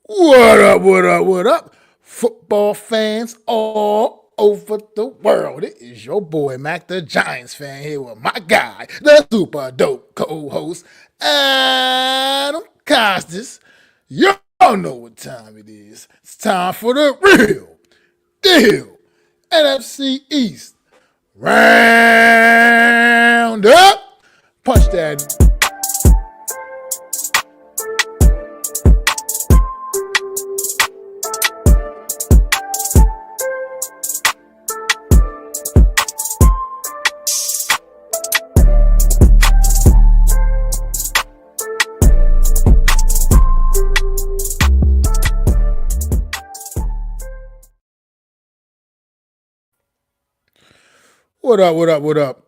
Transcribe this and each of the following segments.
What up, what up, what up? Football fans all over the world. It is your boy, Mac the Giants fan, here with my guy, the super dope co-host, Adam Costas. Y'all know what time it is. It's time for the real deal NFC East Round-Up. Punch that. What up, what up, what up?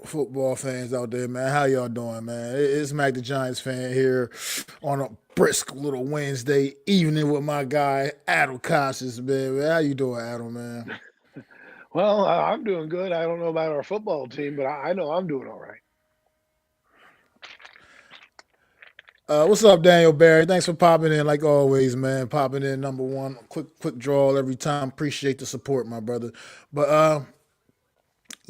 Football fans out there, man. How y'all doing, man? It's Mac the Giants fan here on a brisk little Wednesday evening with my guy Adam Costas, man. How you doing, Adam, man? Well, I'm doing good. I don't know about our football team, but I know I'm doing all right. What's up, Daniel Barry? Thanks for popping in, like always, man. Popping in number one, quick draw every time. Appreciate the support, my brother. But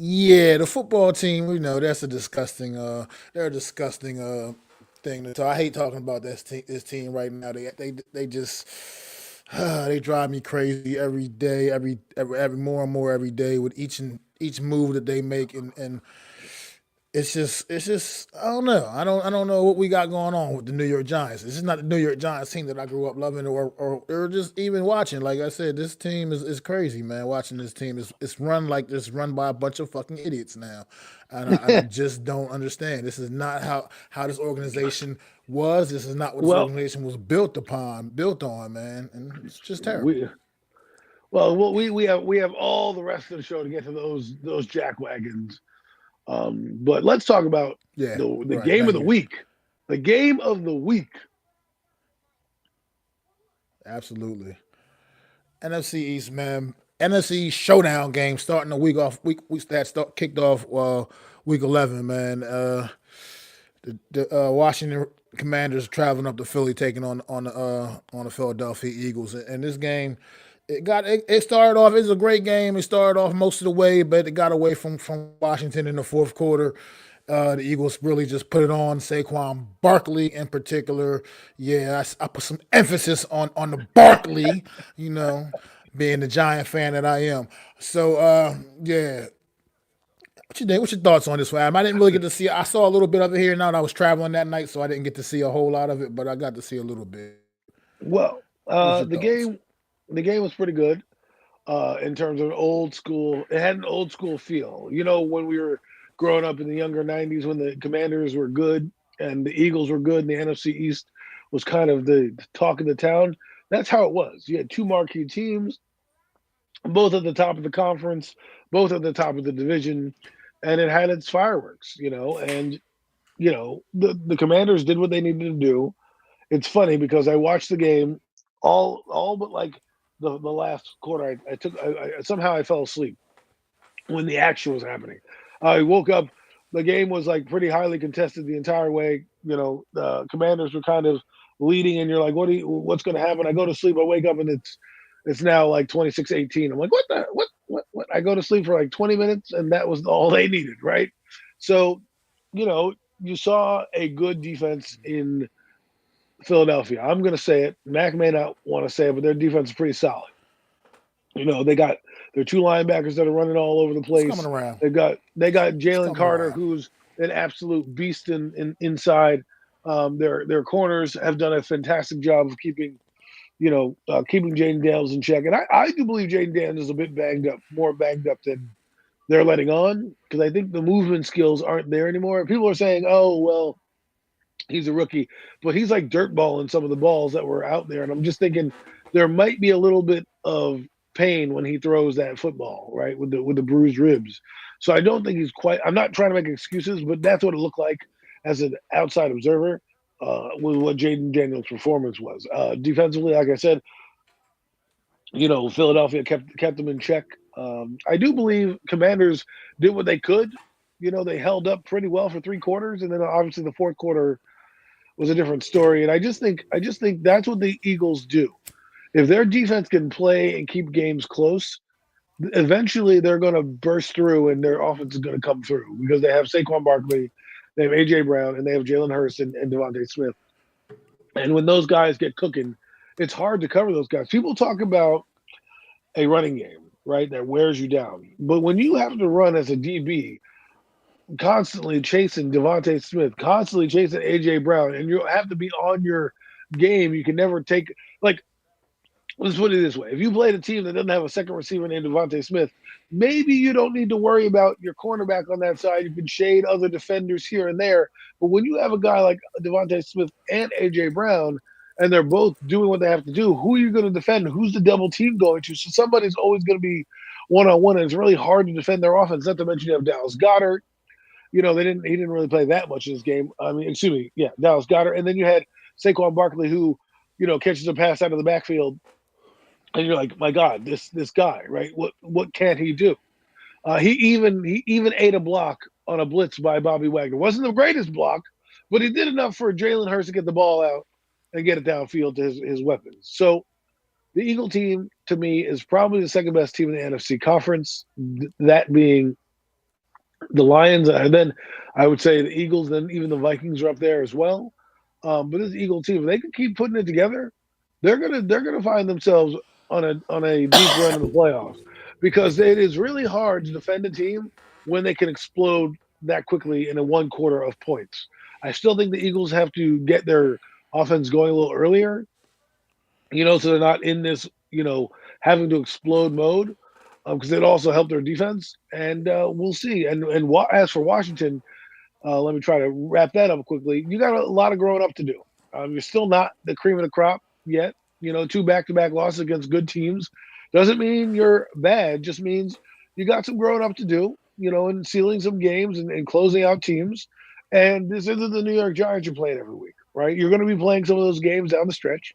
yeah, the football team, that's a disgusting, they're a disgusting thing. So I hate talking about this team right now. They just they drive me crazy every day, every more and more every day with each move that they make, and it's just I don't know what we got going on with the New York Giants. This is not the New York Giants team that I grew up loving or just even watching. Like I said, this team is crazy, man. Watching this team is it's run by a bunch of fucking idiots now, and I just don't understand. This is not how this organization was. This is not what this Well, organization was built on, man. And it's just terrible. we we have all the rest of the show to get to those jack wagons. But let's talk about Yeah, the right. game of Thank the you. week. The game of the week. Absolutely. NFC East, man. NFC East showdown game starting the week off. Week that start kicked off week 11, man. The Washington Commanders traveling up to Philly, taking on the Philadelphia Eagles. And this game, it started off. It was a great game. It started off most of the way, but it got away from Washington in the fourth quarter. The Eagles really just put it on Saquon Barkley in particular. Yeah, I put some emphasis on the Barkley. You know, being the Giant fan that I am. So yeah, what you think? What's your thoughts on this one, Adam? I didn't really get to see. I saw a little bit of it here. Now and I was traveling that night, so I didn't get to see a whole lot of it, but I got to see a little bit. Well, What's your the thoughts? game was pretty good. In terms of old school, it had an old school feel. You know, when we were growing up in the younger '90s, when the Commanders were good and the Eagles were good, and the NFC East was kind of the talk of the town. That's how it was. You had two marquee teams, both at the top of the conference, both at the top of the division, and it had its fireworks. And the Commanders did what they needed to do. It's funny because I watched the game all but like the last quarter. I somehow I fell asleep when the action was happening. I woke up. The game was like pretty highly contested the entire way. The Commanders were kind of leading, and you're like, what's going to happen? I go to sleep. I wake up, and it's now like 26-18. I'm like, what the what? I go to sleep for like 20 minutes, and that was all they needed, right? So, you saw a good defense in Philadelphia. I'm going to say it. Mac may not want to say it, but their defense is pretty solid. They got their two linebackers that are running all over the It's coming place. around. They got It's Jalen coming Carter, around. who's an absolute beast inside. Their corners have done a fantastic job of keeping Jaden Daniels in check. And I do believe Jaden Daniels is a bit banged up, more banged up than they're letting on, because I think the movement skills aren't there anymore. People are saying, oh, well, he's a rookie, but he's like dirtballing some of the balls that were out there. And I'm just thinking there might be a little bit of pain when he throws that football, right, with the bruised ribs. So I don't think he's quite. I'm not trying to make excuses, but that's what it looked like as an outside observer with what Jaden Daniels' performance was. Defensively, like I said, Philadelphia kept them in check. I do believe Commanders did what they could. They held up pretty well for three quarters, and then obviously the fourth quarter was a different story. And I just think that's what the Eagles do. If their defense can play and keep games close, eventually they're going to burst through and their offense is going to come through because they have Saquon Barkley, they have AJ Brown, and they have Jalen Hurst and Devontae Smith. And when those guys get cooking, it's hard to cover those guys. People talk about a running game, right, that wears you down. But when you have to run as a DB, constantly chasing Devontae Smith, constantly chasing AJ Brown, and you have to be on your game. You can never take like let's put it this way. If you played a team that doesn't have a second receiver named Devontae Smith, maybe you don't need to worry about your cornerback on that side. You can shade other defenders here and there. But when you have a guy like Devontae Smith and AJ Brown, and they're both doing what they have to do, who are you going to defend? Who's the double team going to? So somebody's always going to be one-on-one, and it's really hard to defend their offense. Not to mention you have Dallas Goedert. You know, he didn't really play that much in this game. I mean, excuse me, yeah, Dallas Goedert. And then you had Saquon Barkley, who, catches a pass out of the backfield, and you're like, my God, this guy, right? What can't he do? He even ate a block on a blitz by Bobby Wagner. Wasn't the greatest block, but he did enough for Jalen Hurts to get the ball out and get it downfield to his weapons. So the Eagle team, to me, is probably the second best team in the NFC conference, that being the Lions. And then I would say the Eagles, then even the Vikings are up there as well. But this Eagle team, if they can keep putting it together, they're gonna find themselves on a deep run in the playoffs, because it is really hard to defend a team when they can explode that quickly in a one quarter of points. I still think the Eagles have to get their offense going a little earlier, so they're not in this, having to explode mode, because it also helped their defense. And we'll see. And as for Washington, let me try to wrap that up quickly. You got a lot of growing up to do. You're still not the cream of the crop yet. 2 back-to-back losses against good teams doesn't mean you're bad. Just means you got some growing up to do, and sealing some games and closing out teams. And this isn't the New York Giants you're playing every week, right? You're going to be playing some of those games down the stretch.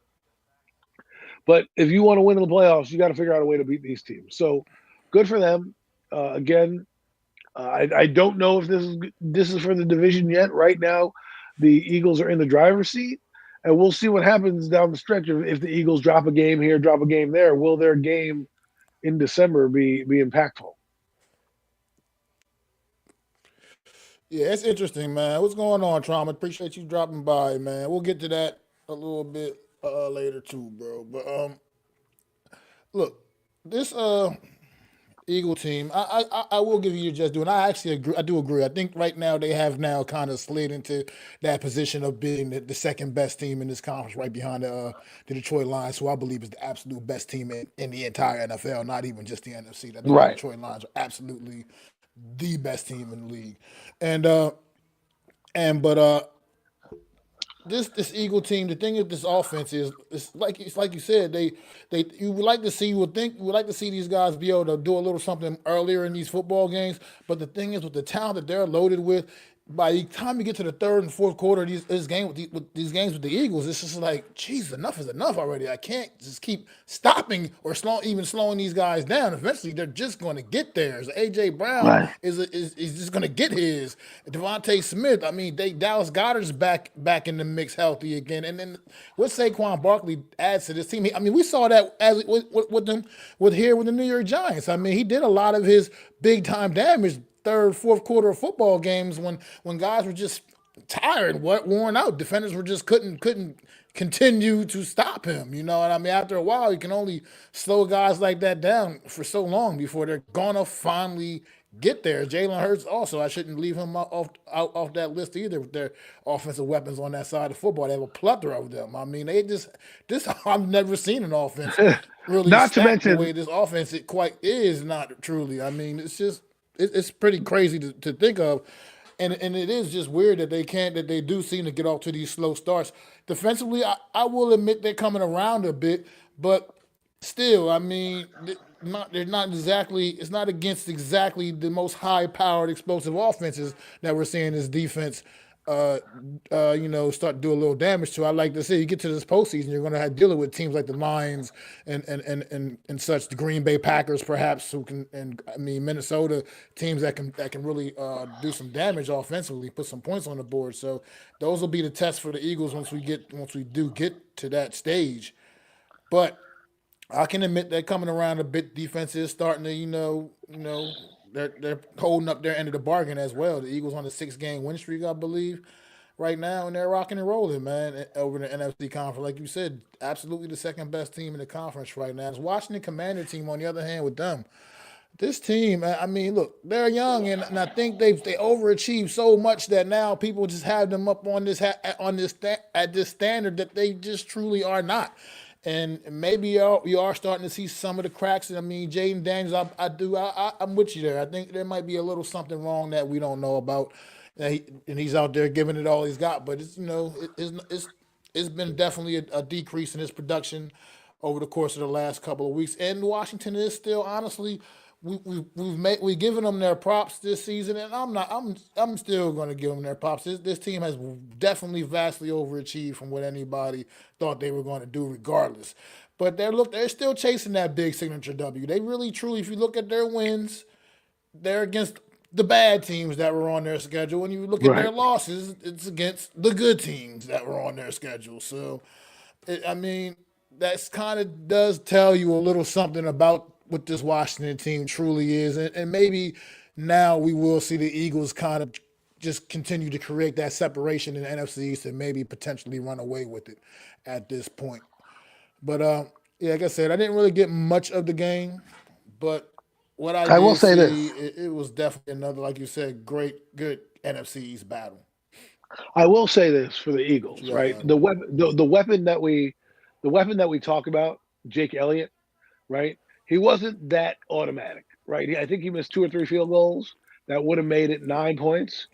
But if you want to win in the playoffs, you got to figure out a way to beat these teams. So good for them. Again, I don't know if this is for the division yet. Right now, the Eagles are in the driver's seat, and we'll see what happens down the stretch. If the Eagles drop a game here, drop a game there, will their game in December be impactful? Yeah, it's interesting, man. What's going on, Trauma? Appreciate you dropping by, man. We'll get to that a little bit later too, bro. But look, this Eagle team, I will give you your just due, and I actually agree. I do agree. I think right now they have now kind of slid into that position of being the second best team in this conference, right behind the Detroit Lions, who I believe is the absolute best team in the entire NFL, not even just the NFC. I think the Right. Detroit Lions are absolutely the best team in the league, and this Eagle team, the thing with this offense is, it's like you said, you would like to see, you would like to see these guys be able to do a little something earlier in these football games. But the thing is, with the talent that they're loaded with, by the time you get to the third and fourth quarter of with these games with the Eagles, it's just like, geez, enough is enough already. I can't just keep stopping or slowing these guys down. Eventually, they're just going to get theirs. AJ Brown Right. is just going to get his. Devontae Smith. I mean, Dallas Goedert's back in the mix, healthy again. And then what Saquon Barkley adds to this team. I mean, we saw that as with them with the New York Giants. I mean, he did a lot of his big time damage third, fourth quarter of football games when guys were just tired, worn out. Defenders were just couldn't continue to stop him. You know what I mean? After a while, you can only slow guys like that down for so long before they're gonna finally get there. Jalen Hurts also, I shouldn't leave him off that list either with their offensive weapons on that side of football. They have a plethora of them. I mean, this I've never seen an offense really Not to stacked the mention, way this offense it quite is not truly. I mean, it's pretty crazy to think of. And it is just weird that they do seem to get off to these slow starts. Defensively, I will admit they're coming around a bit, but still, I mean, they're not exactly. It's not against exactly the most high-powered, explosive offenses that we're seeing this defense uh, start to do a little damage to. I like to say you get to this postseason, you're going to have dealing with teams like the Lions and such, the Green Bay Packers perhaps who can, and I mean Minnesota teams that can really do some damage offensively, put some points on the board. So those will be the tests for the Eagles once we do get to that stage. But I can admit they're coming around a bit. Defense is starting to, they're holding up their end of the bargain as well. The Eagles on a 6 game win streak, I believe, right now, and they're rocking and rolling, man, over the NFC conference. Like you said, absolutely the second best team in the conference right now. It's Washington Commander team on the other hand with them. This team, I mean, look, they're young, and I think they overachieved so much that now people just have them up on at this standard that they just truly are not. And maybe you are starting to see some of the cracks. I mean, Jaden Daniels, I'm with you there. I think there might be a little something wrong that we don't know about, and he's out there giving it all he's got. But it's been definitely a decrease in his production over the course of the last couple of weeks. And Washington is still honestly we've given them their props this season, and I'm still going to give them their props. This team has definitely vastly overachieved from what anybody thought they were going to do, regardless. But they're still chasing that big signature W. They really truly, if you look at their wins, they're against the bad teams that were on their schedule. When you look at Right. their losses, it's against the good teams that were on their schedule. So I mean, that's kind of does tell you a little something about what this Washington team truly is, and maybe now we will see the Eagles kind of just continue to create that separation in the NFC East and maybe potentially run away with it at this point. But yeah, like I said, I didn't really get much of the game, but what I I will did say see, this. it was definitely another, like you said, good NFC East battle. I will say this for the What you Eagles, got, right? Adam? The weapon that we talk about, Jake Elliott, right? He wasn't that automatic, right? I think he missed 2 or 3 field goals that would have made it 9 points,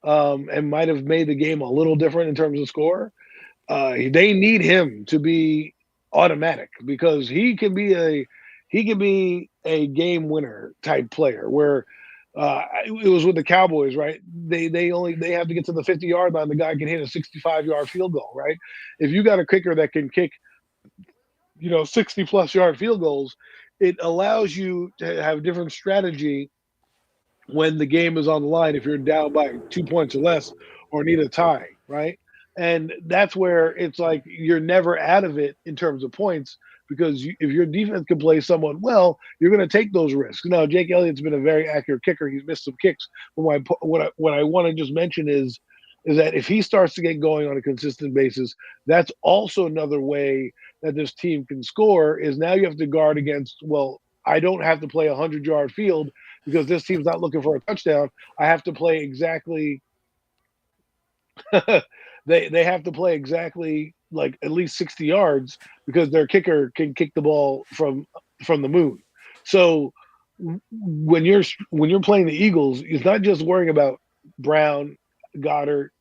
and might have made the game a little different in terms of score. They need him to be automatic because he can be a game winner type player where it was with the Cowboys, right? They have to get to the 50-yard line. The guy can hit a 65-yard field goal, right? If you got a kicker that can kick 60+ yard field goals, it allows you to have different strategy when the game is on the line if you're down by 2 points or less or need a tie, right? And that's where it's like you're never out of it in terms of points because if your defense can play somewhat well, you're going to take those risks. Now, Jake Elliott's been a very accurate kicker. He's missed some kicks. But what I want to just mention is that if he starts to get going on a consistent basis, that's also another way that this team can score. Is now you have to guard against. Well, I don't have to play a 100-yard field because this team's not looking for a touchdown. I have to play exactly. They have to play exactly like at least 60 yards because their kicker can kick the ball from the moon. So when you're playing the Eagles, it's not just worrying about Brown, Goddard,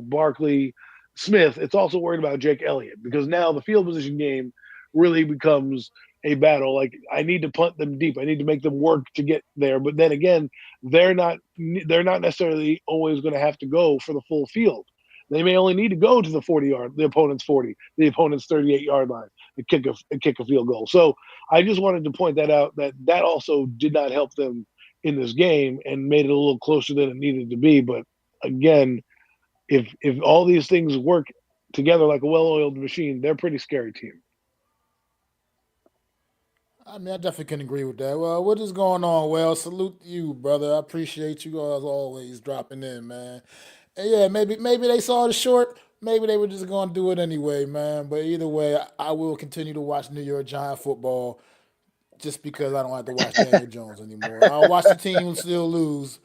Barkley, Smith. It's also worried about Jake Elliott because now the field position game really becomes a battle. Like I need to punt them deep. I need to make them work to get there. But then again, they're not they're not necessarily always going to have to go for the full field. They may only need to go to the 40-yard, the opponent's 40, the opponent's 38-yard line, and kick a field goal. So I just wanted to point that out that also did not help them in this game and made it a little closer than it needed to be. But again, if all these things work together like a well-oiled machine, they're a pretty scary team. I mean, I definitely can agree with that. Well, what is going on? Well, salute to you, brother. I appreciate you as always dropping in, man. And yeah, maybe they saw the short. Maybe they were just going to do it anyway, man. But either way, I will continue to watch New York Giant football just because I don't have to watch Daniel Jones anymore. I'll watch the team still lose,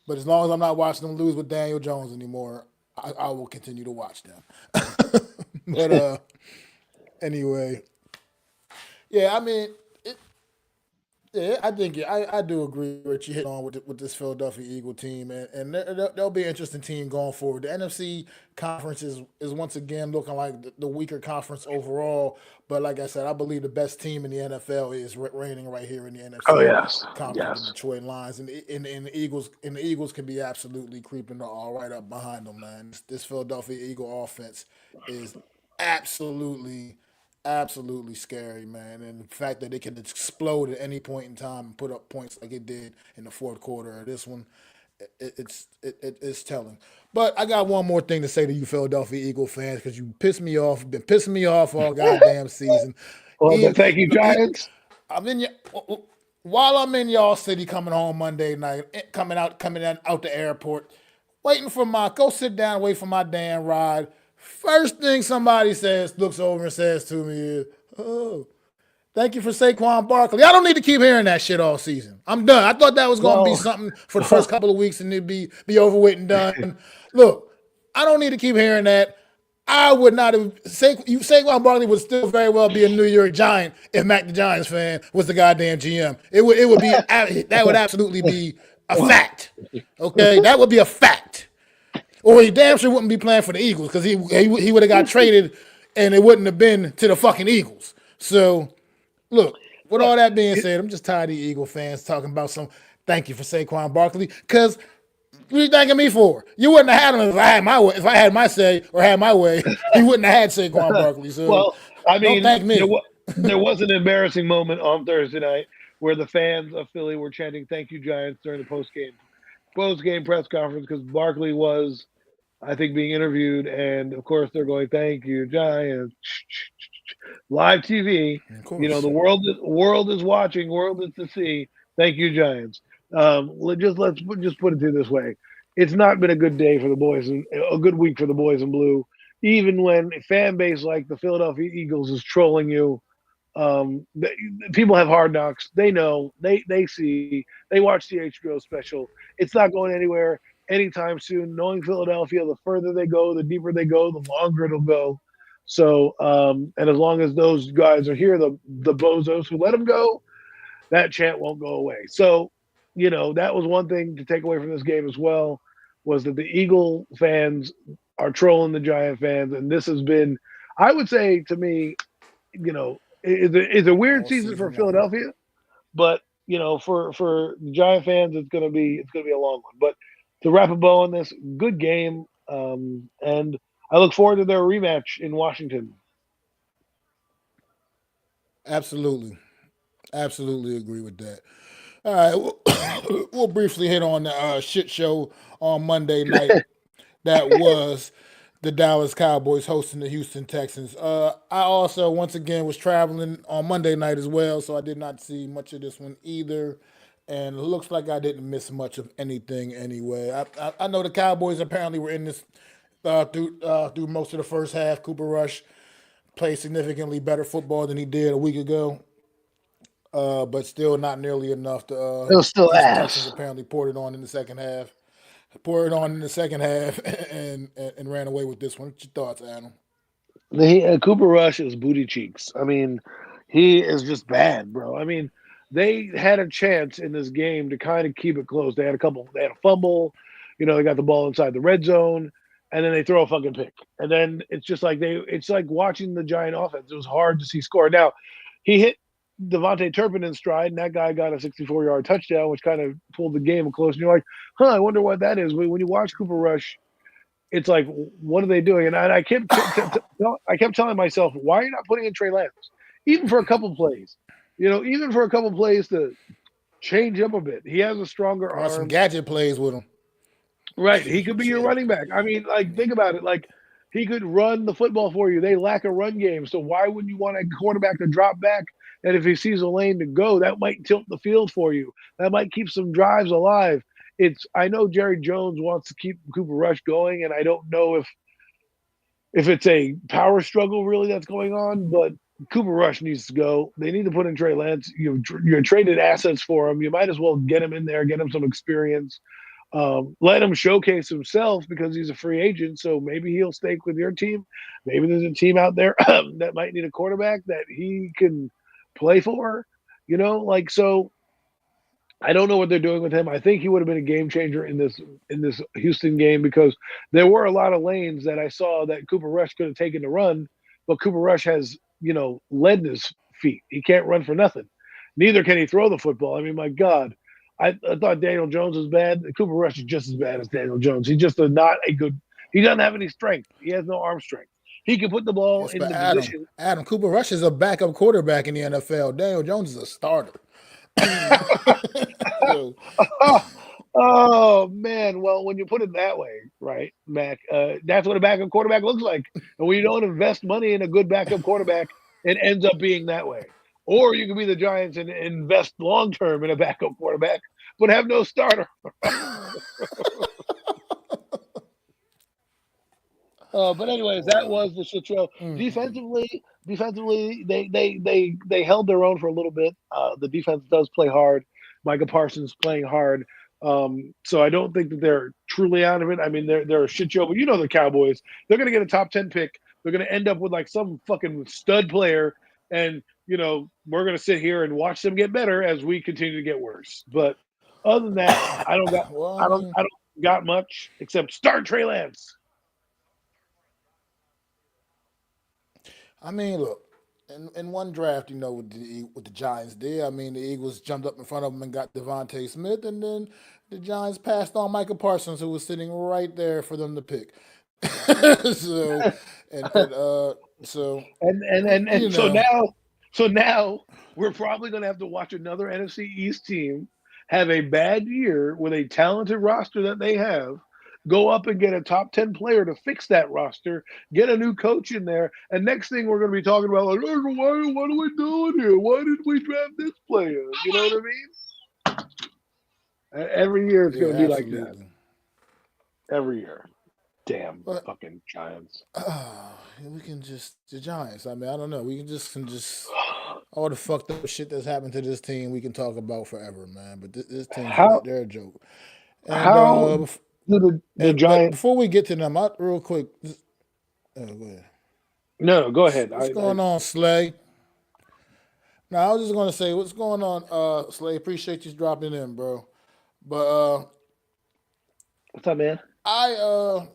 but as long as I'm not watching them lose with Daniel Jones anymore, I will continue to watch them. But anyway, yeah, I mean, Yeah, I think I do agree with you hitting on with this Philadelphia Eagle team, and they'll be an interesting team going forward. The NFC conference is once again looking like the weaker conference overall, but like I said, I believe the best team in the NFL is reigning right here in the Oh NFC yes, conference with the yes. Detroit Lions, and the Eagles can be absolutely creeping all right up behind them, man. This Philadelphia Eagle offense is absolutely absolutely scary, man. And the fact that it can explode at any point in time and put up points like it did in the fourth quarter of this one, it's telling. But I got one more thing to say to you, Philadelphia Eagle fans, because you pissed me off. Been pissing me off all goddamn season. Well, Even, thank you, Giants. I'm in while I'm in y'all city coming home Monday night, coming out the airport, waiting for my go sit down, wait for my damn ride. First thing somebody says, looks over and says to me is, "Oh, thank you for Saquon Barkley." I don't need to keep hearing that shit all season. I'm done. I thought that was going to be Well, something for the first couple of weeks and it'd be over with and done. Look, I don't need to keep hearing that. I would not have. Saquon Barkley would still very well be a New York Giant if Mac the Giants fan was the goddamn GM. It would be that would absolutely be a fact. Okay, that would be a fact. Or he damn sure wouldn't be playing for the Eagles because he would have got traded and it wouldn't have been to the fucking Eagles. So look, with look, all that being said, I'm just tired of you Eagle fans talking about some thank you for Saquon Barkley because what are you thanking me for? You wouldn't have had him if I had my way. If I had my say or had my way, you wouldn't have had Saquon Barkley. So well, I don't mean, thank me. there was an embarrassing moment on Thursday night where the fans of Philly were chanting "Thank you, Giants" during the post game press conference because Barkley was, I think, being interviewed, and of course they're going "Thank you, Giants." Live TV. Of You know, course. the world is watching. World is to see. Thank you, Giants. Let's just put it to this way: it's not been a good day for the boys, and a good week for the boys in blue. Even when a fan base like the Philadelphia Eagles is trolling you, they, people have hard knocks. They know. They see. They watch the HBO special. It's not going anywhere anytime soon. Knowing Philadelphia, the further they go, the deeper they go, the longer it'll go. So, and as long as those guys are here, the bozos who let them go, that chant won't go away. So, that was one thing to take away from this game as well, was that the Eagle fans are trolling the Giant fans, and this has been, I would say, to me, it's a weird All season for season long. Philadelphia, but for the Giant fans, it's gonna be a long one. But to wrap a bow on this, good game, and I look forward to their rematch in Washington. Absolutely. Absolutely agree with that. All right, we'll briefly hit on the shit show on Monday night that was the Dallas Cowboys hosting the Houston Texans. I also, once again, was traveling on Monday night as well, so I did not see much of this one either. And it looks like I didn't miss much of anything anyway. I know the Cowboys apparently were in this through most of the first half. Cooper Rush played significantly better football than he did a week ago, but still not nearly enough. It was still Houston Texans ass. apparently poured it on in the second half. Poured it on in the second half and ran away with this one. What's your thoughts, Adam? Cooper Rush is booty cheeks. I mean, he is just bad, bro. I mean, they had a chance in this game to kind of keep it close. They had a couple. They had a fumble. They got the ball inside the red zone, and then they throw a fucking pick. And then it's just like It's like watching the Giant offense. It was hard to see score. Now, he hit Devontae Turpin in stride, and that guy got a 64-yard touchdown, which kind of pulled the game close. And you're like, huh, I wonder what that is. But when you watch Cooper Rush, it's like, what are they doing? And I kept telling myself, why are you not putting in Trey Lance, even for a couple plays? Even for a couple plays to change up a bit. He has a stronger Run some arm, gadget plays with him. right? He could be your Shit. running back. I mean, like, think about it. Like, he could run the football for you. They lack a run game, so why wouldn't you want a quarterback to drop back? And if he sees a lane to go, that might tilt the field for you. That might keep some drives alive. I know Jerry Jones wants to keep Cooper Rush going, and I don't know if it's a power struggle really that's going on, but Cooper Rush needs to go. They need to put in Trey Lance. You're traded assets for him. You might as well get him in there, get him some experience, let him showcase himself because he's a free agent. So maybe he'll stay with your team. Maybe there's a team out there that might need a quarterback that he can play for. Like so. I don't know what they're doing with him. I think he would have been a game changer in this Houston game because there were a lot of lanes that I saw that Cooper Rush could have taken to run, but Cooper Rush has lead in his feet. He can't run for nothing. Neither can he throw the football. I mean, my God, I thought Daniel Jones was bad. Cooper Rush is just as bad as Daniel Jones. He's just not a good. He doesn't have any strength. He has no arm strength. He can put the ball Yes, in but the Adam, position. Adam Cooper Rush is a backup quarterback in the NFL. Daniel Jones is a starter. So, Oh man, well, when you put it that way, right, Mac, that's what a backup quarterback looks like. And when you don't invest money in a good backup quarterback, it ends up being that way. Or you can be the Giants and invest long term in a backup quarterback, but have no starter. But anyways, that wow. was the shit show. Defensively, they held their own for a little bit. The defense does play hard. Micah Parsons playing hard. So I don't think that they're truly out of it. I mean, they're a shit show, but the Cowboys. They're gonna get a top 10 pick. They're gonna end up with like some fucking stud player, and we're gonna sit here and watch them get better as we continue to get worse. But other than that, I don't got Well, I don't got much except start Trey Lance. look, in one draft, what the Giants did. I mean, the Eagles jumped up in front of them and got Devontae Smith, and then the Giants passed on Michael Parsons, who was sitting right there for them to pick. so, so And you so know, now we're probably going to have to watch another NFC East team have a bad year with a talented roster that they have, go up and get a top 10 player to fix that roster, get a new coach in there, and next thing we're going to be talking about like, "Oh, what are we doing here? Why did we draft this player?" You know what I mean? Every year it's yeah, going to be like that. absolutely. Every year. Damn But fucking Giants. we can just the Giants. I mean, I don't know. We can just all the fucked up shit that's happened to this team. We can talk about forever, man. But this team's How they're a joke. And how do the but Giants? before we get to them, real quick, go ahead. No, go ahead. What's going on, Slay? Now I was just gonna say, what's going on, Slay? Appreciate you dropping in, bro. But What's up, man? I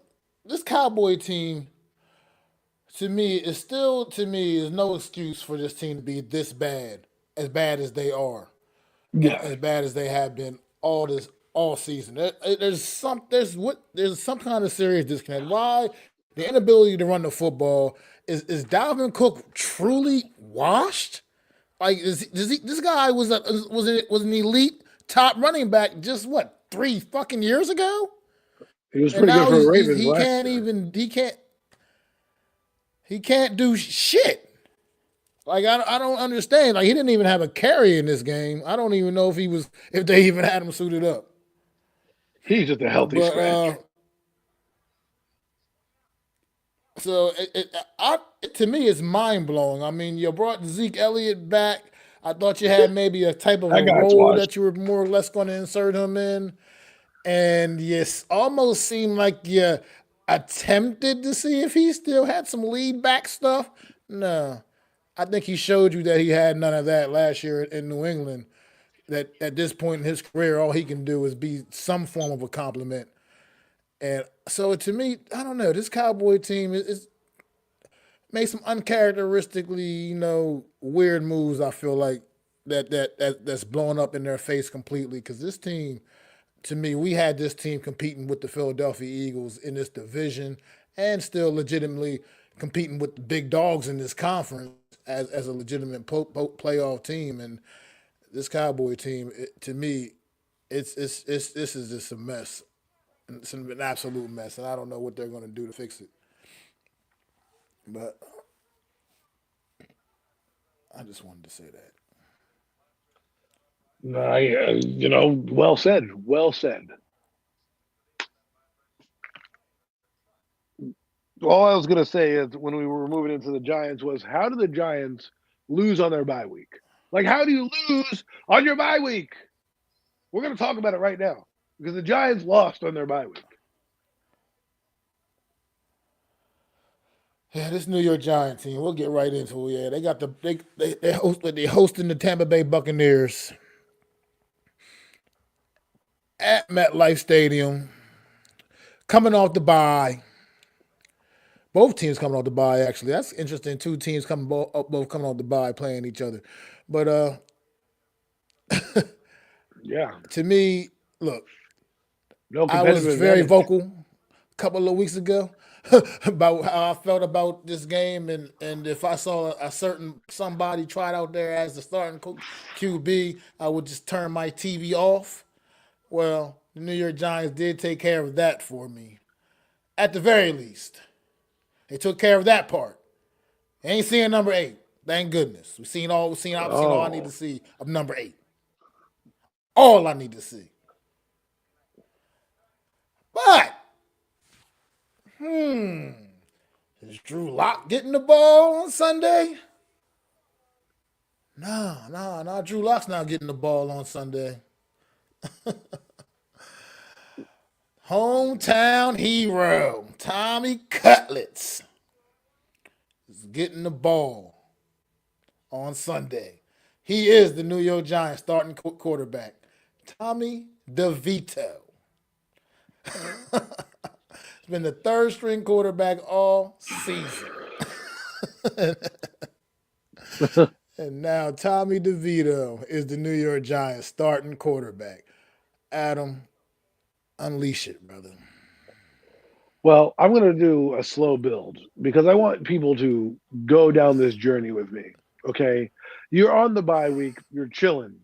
this Cowboy team to me is no excuse for this team to be this bad as they are, and Yeah, as bad as they have been all season. There's some kind of serious disconnect. Why the inability to run the football is Dalvin Cook truly washed? Like this guy was an elite top running back just what 3 fucking years ago, he was and pretty good now for the Ravens he last can't year. even he can't do shit. Like I don't understand. Like he didn't even have a carry in this game. I don't even know if they even had him suited up. He's just a healthy But scratch. so to me it's mind blowing. I mean, you brought Zeke Elliott back. I thought you had maybe a type of That a guy's role washed. that you were more or less going to insert him in, and yes, almost seemed like you attempted to see if he still had some lead back stuff. No, I think he showed you that he had none of that last year in New England. That at this point in his career, all he can do is be some form of a compliment. And so to me, I don't know. This Cowboy team is made some uncharacteristically, weird moves. I feel like that's blowing up in their face completely. Because this team, to me, we had this team competing with the Philadelphia Eagles in this division, and still legitimately competing with the big dogs in this conference as a legitimate playoff team. And this Cowboy team, to me, it's this is just a mess. It's an absolute mess, and I don't know what they're going to do to fix it. But I just wanted to say that. Well said. Well said. All I was gonna say is when we were moving into the Giants was how do the Giants lose on their bye week? Like how do you lose on your bye week? We're gonna talk about it right now because the Giants lost on their bye week. Yeah, this New York Giant team. We'll get right into it. Yeah, they got they hosting the Tampa Bay Buccaneers. at MetLife Stadium, coming off the bye. Both teams coming off the bye, actually. That's interesting. Two teams both coming off the bye playing each other. But Yeah, to me, look, no I was competitive very advantage. vocal a couple of weeks ago about how I felt about this game, and if I saw a certain somebody tried out there as the starting QB, I would just turn my TV off. Well, the New York Giants did take care of that for me. At the very least, they took care of that part. Ain't seeing number 8. Thank goodness. I've seen all I need to Oh, see of number 8. All I need to see. But is Drew Lock getting the ball on Sunday? No. Drew Lock's not getting the ball on Sunday. Hometown hero Tommy Cutlets is getting the ball on Sunday. He is the New York Giants starting quarterback. Tommy DeVito. He's been the third string quarterback all season. And now Tommy DeVito is the New York Giants starting quarterback. Adam, unleash it, brother. well, I'm going to do a slow build because I want people to go down this journey with me. Okay. You're on the bye week, you're chilling.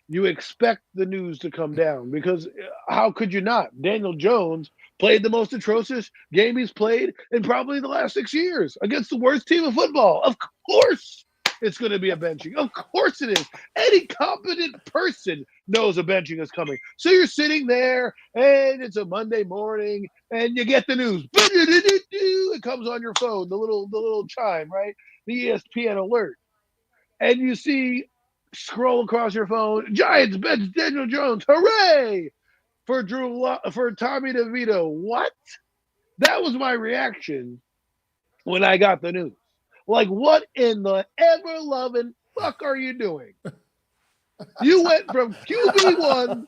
You expect the news to come down because how could you not? Daniel Jones played the most atrocious game he's played in probably the last 6 years against the worst team in football. Of course, it's going to be a benching. Of course, it is. Any competent person knows a benching is coming. So you're sitting there, and it's a Monday morning, and you get the news. It comes on your phone, the little chime, right? The ESPN alert, and you see scroll across your phone. Giants bench Daniel Jones. Hooray for for Tommy DeVito. What? That was my reaction when I got the news. Like, what in the ever loving fuck are you doing? You went from QB1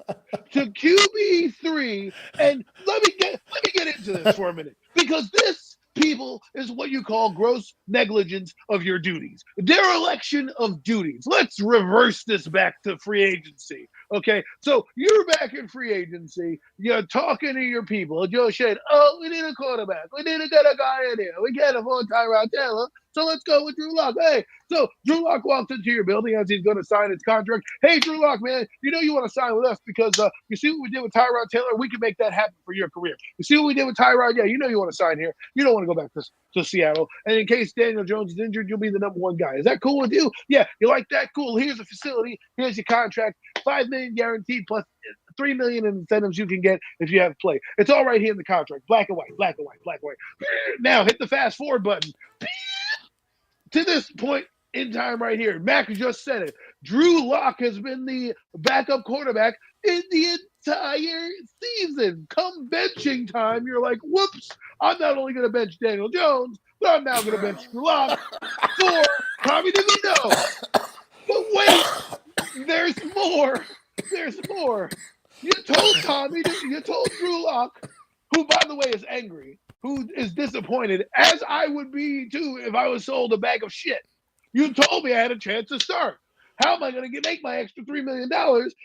to QB3, and let me get into this for a minute because this, people, is what you call gross negligence of your duties, dereliction of duties. Let's reverse this back to free agency. Okay, so you're back in free agency. You're talking to your people. Joe said, "Oh, we need a quarterback. We need to get a guy in here. We can't afford Tyrod Taylor, so let's go with Drew Lock." Hey, so Drew Lock walks into your building as he's going to sign his contract. Hey, Drew Lock, man, you want to sign with us because you see what we did with Tyrod Taylor? We can make that happen for your career. You see what we did with Tyrod? Yeah, you want to sign here. You don't want to go back to Seattle. And in case Daniel Jones is injured, you'll be the number one guy. Is that cool with you? Yeah, you like that? Cool. Here's a facility. Here's your contract. $5 million guaranteed plus $3 million in incentives you can get if you have to play. It's all right here in the contract. Black and white, black and white, black and white. Now hit the fast forward button. To this point in time right here, Mac just said it. Drew Lock has been the backup quarterback in the entire season. Come benching time, you're like, whoops, I'm not only going to bench Daniel Jones, but I'm now going to bench Drew Lock for Tommy DeVito. But wait, there's more. There's more. You told Drew Lock, who, by the way, is angry, who is disappointed, as I would be too if I was sold a bag of shit. You told me I had a chance to start. How am I going to make my extra $3 million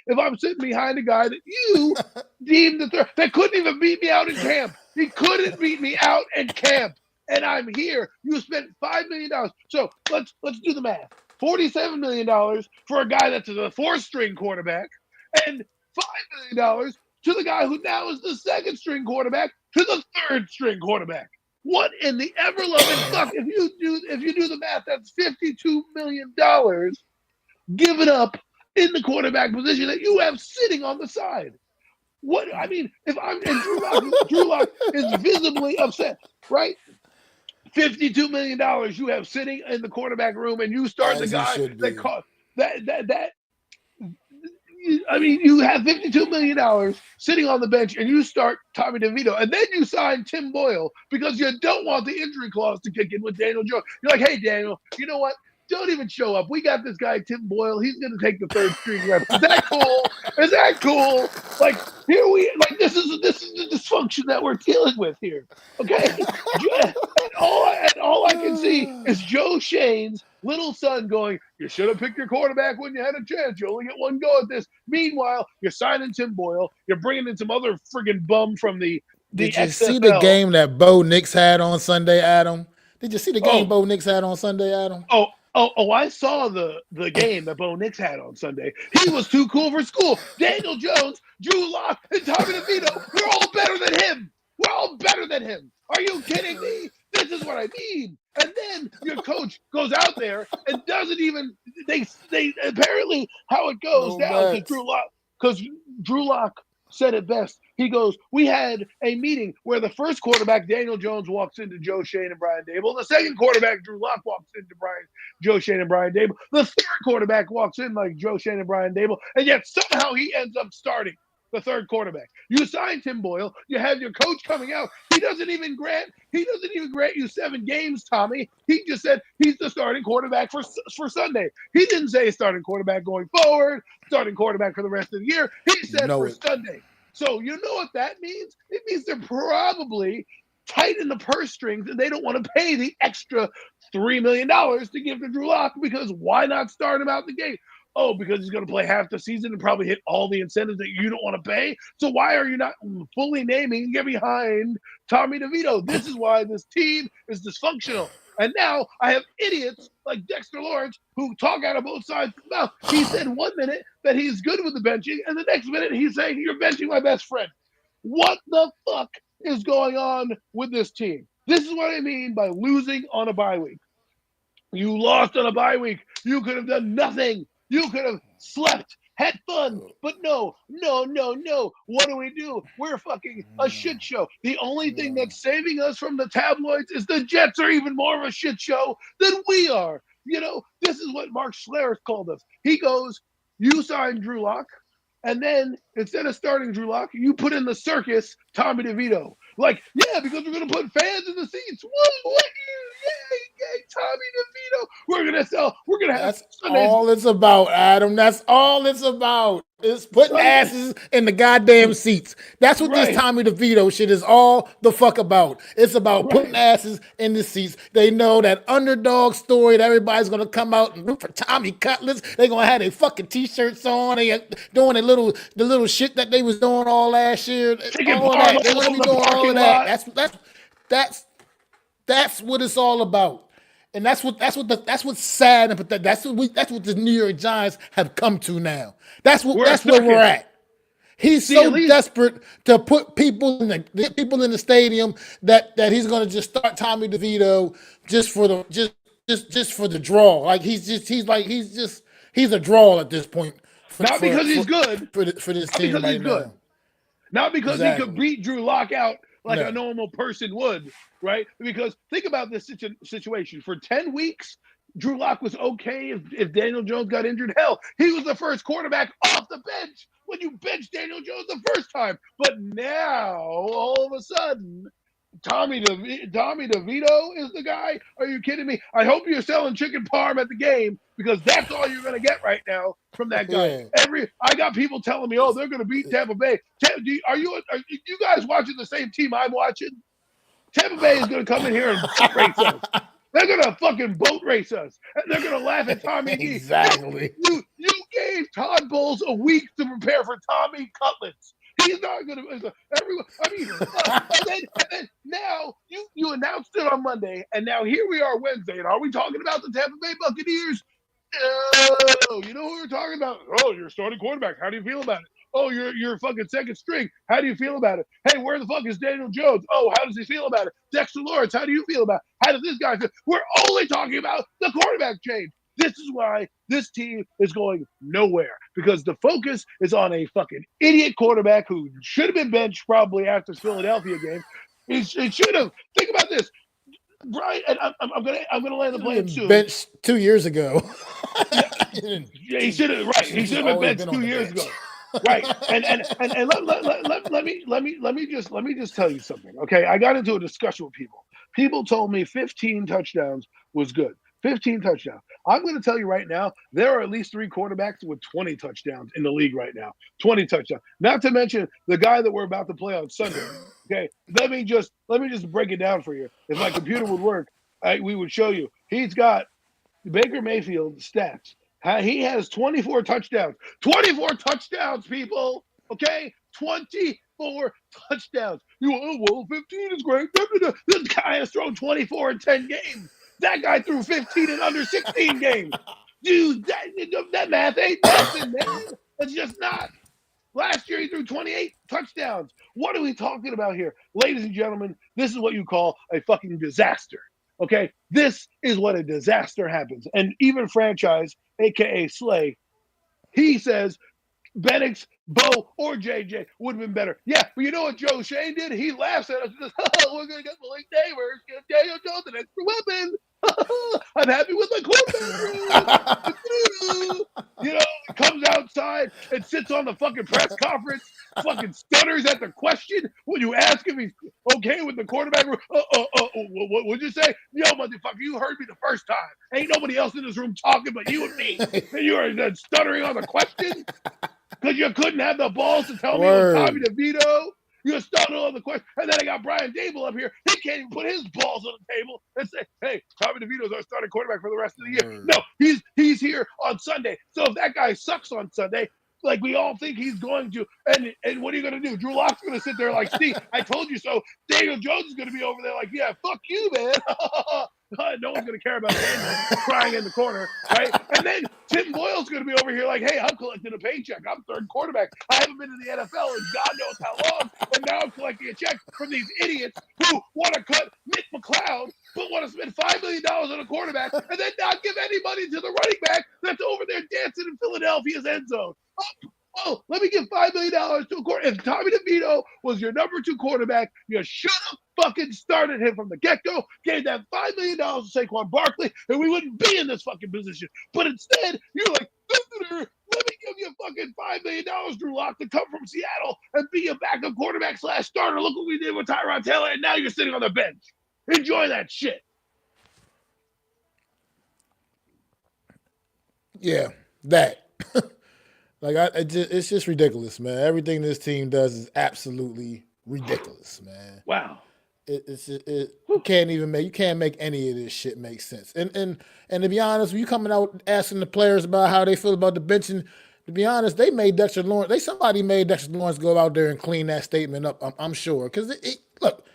if I'm sitting behind a guy that you deemed that couldn't even beat me out in camp? He couldn't beat me out in camp, and I'm here. You spent $5 million. So let's do the math. $47 million for a guy that's a fourth-string quarterback, and $5 million to the guy who now is the second-string quarterback to the third-string quarterback. What in the ever-loving fuck? If you do the math, that's $52 million given up in the quarterback position that you have sitting on the side. What I mean, if I'm and Drew Lock is visibly upset, right? $52 million you have sitting in the quarterback room, and you start the As he guy should that be. caught that. I mean, you have $52 million sitting on the bench, and you start Tommy DeVito, and then you sign Tim Boyle because you don't want the injury clause to kick in with Daniel Jones. You're like, hey, Daniel, you know what? Don't even show up. We got this guy, Tim Boyle. He's going to take the third string rep. Is that cool? Is that cool? Like, this is the dysfunction that we're dealing with here. Okay? And all I can see is Joe Shane's little son going, you should have picked your quarterback when you had a chance. You only get one go at this. Meanwhile, you're signing Tim Boyle. You're bringing in some other friggin' bum from the Did you XFL. see the game that Bo Nix had on Sunday, Adam? Did you see the game Bo Nix had on Sunday, Adam? I saw the game that Bo Nix had on Sunday. He was too cool for school. Daniel Jones, Drew Lock, and Tommy DeVito, we're all better than him. We're all better than him. Are you kidding me? This is what I mean. And then your coach goes out there and doesn't even they apparently how it goes down because Drew Lock said it best. He goes, we had a meeting where the first quarterback, Daniel Jones, walks into Joe Shane and Brian Dable. The second quarterback, Drew Lock, walks into Joe Shane and Brian Dable. The third quarterback walks in like Joe Shane and Brian Dable, and yet somehow he ends up starting the third quarterback. You signed Tim Boyle. You have your coach coming out. He doesn't even grant you 7 games, Tommy. He just said he's the starting quarterback for Sunday. He didn't say starting quarterback going forward, starting quarterback for the rest of the year. He said Sunday. So you know what that means? It means they're probably tight in the purse strings and they don't want to pay the extra $3 million to give to Drew Lock because why not start him out the gate? Oh, because he's going to play half the season and probably hit all the incentives that you don't want to pay. So why are you not fully naming and get behind Tommy DeVito? This is why this team is dysfunctional. And now I have idiots like Dexter Lawrence who talk out of both sides of the mouth. He said 1 minute that he's good with the benching, and the next minute he's saying, you're benching my best friend. What the fuck is going on with this team? This is what I mean by losing on a bye week. You lost on a bye week. You could have done nothing. You could have slept, had fun, but no. What do? We're fucking a shit show. The only thing that's saving us from the tabloids is the Jets are even more of a shit show than we are. You know, this is what Mark Schlereth called us. He goes, you signed Drew Lock, and then instead of starting Drew Lock, you put in the circus Tommy DeVito. Like, yeah, because we're going to put fans in the seats. What? Yay, Tommy DeVito. We're going to have That's Sundays. all it's about, Adam. That's all it's about. It's putting asses in the goddamn seats. That's what this Tommy DeVito shit is all the fuck about. It's about putting asses in the seats. They know that underdog story that everybody's going to come out and root for Tommy Cutlets. They're going to have their fucking T-shirts on. They doing the little shit that they was doing all last year. All of that. They're going to be doing all of that. That's what it's all about. And that's what's sad, but that's what the New York Giants have come to now. That's where we're at. He's so desperate to put people in the stadium that he's going to just start Tommy DeVito just for the draw. Like he's a draw at this point. Not because he's good for this team right now. Not because he could beat Drew Lock out like a normal person would, right? Because think about this situation. For 10 weeks, Drew Lock was okay if Daniel Jones got injured. Hell, he was the first quarterback off the bench when you benched Daniel Jones the first time. But now, all of a sudden, Tommy DeVito is the guy? Are you kidding me? I hope you're selling chicken parm at the game because that's all you're going to get right now from that guy. Yeah. I got people telling me, oh, they're going to beat Tampa Bay. Are you guys watching the same team I'm watching? Tampa Bay is going to come in here and boat race us. They're going to fucking boat race us. And they're going to laugh at Tommy. Exactly. You gave Todd Bowles a week to prepare for Tommy Cutlets. He's not going to. Everyone. I mean, and then now you announced it on Monday, and now here we are Wednesday. And are we talking about the Tampa Bay Buccaneers? No. You know who we're talking about? Oh, you're starting quarterback. How do you feel about it? Oh, you're fucking second string. How do you feel about it? Hey, where the fuck is Daniel Jones? Oh, how does he feel about it? Dexter Lawrence, how do you feel about it? How does this guy feel? We're only talking about the quarterback change. This is why this team is going nowhere, because the focus is on a fucking idiot quarterback who should have been benched probably after the Philadelphia game. He should have. Think about this. Brian, and I'm gonna land the plane soon. Benched 2 years ago. Yeah, he should have. Right, he should have been benched 2 years ago. Right, and let me just tell you something. Okay, I got into a discussion with people. People told me 15 touchdowns was good. 15 touchdowns. I'm going to tell you right now, there are at least 3 quarterbacks with 20 touchdowns in the league right now. 20 touchdowns. Not to mention the guy that we're about to play on Sunday. Okay, let me just break it down for you. If my computer would work, we would show you. He's got Baker Mayfield stats. He has 24 touchdowns. 24 touchdowns, people. Okay, 24 touchdowns. Well, 15 is great. This guy has thrown 24 in 10 games. That guy threw 15 in under 16 games. Dude, that math ain't nothing, man. It's just not. Last year, he threw 28 touchdowns. What are we talking about here? Ladies and gentlemen, this is what you call a fucking disaster. Okay? This is what a disaster happens. And even franchise, a.k.a. Slay, he says Bennix, Bo, or JJ would have been better. Yeah, but you know what Joe Shane did? He laughs at us and says, oh, we're going to get Malik Neighbors, get Daniel Jones an extra weapon. I'm happy with my quarterback. You know, comes outside and sits on the fucking press conference, fucking stutters at the question when you ask him he's okay with the quarterback. What would you say? Yo, motherfucker, you heard me the first time. Ain't nobody else in this room talking but you and me. And you are stuttering on the question because you couldn't have the balls to tell me it was Tommy DeVito. You're starting on the question. And then I got Brian Dable up here. He can't even put his balls on the table and say, hey, Tommy DeVito's our starting quarterback for the rest of the year. No, he's here on Sunday. So if that guy sucks on Sunday, like we all think he's going to, and what are you going to do? Drew Lock's going to sit there like, Steve, I told you so. Daniel Jones is going to be over there like, yeah, fuck you, man. No one's going to care about Daniel crying in the corner, right? And then Tim Boyle's going to be over here like, hey, I'm collecting a paycheck. I'm third quarterback. I haven't been in the NFL in God knows how long, and now I'm collecting a check from these idiots who want to cut Nick McLeod, but want to spend $5 million on a quarterback and then not give any money to the running back that's over there dancing in Philadelphia's end zone. Oh, let me give $5 million to a quarterback. If Tommy DeVito was your number 2 quarterback, you should have fucking started him from the get-go, gave that $5 million to Saquon Barkley, and we wouldn't be in this fucking position. But instead, you're like, let me give you fucking $5 million, Drew Lock, to come from Seattle and be a backup quarterback / starter. Look what we did with Tyrod Taylor, and now you're sitting on the bench. Enjoy that shit. Yeah, that. It's just ridiculous, man. Everything this team does is absolutely ridiculous, man. Wow. You can't make any of this shit make sense. And to be honest, when you coming out asking the players about how they feel about the benching, to be honest, somebody made Dexter Lawrence go out there and clean that statement up. I'm sure, because look,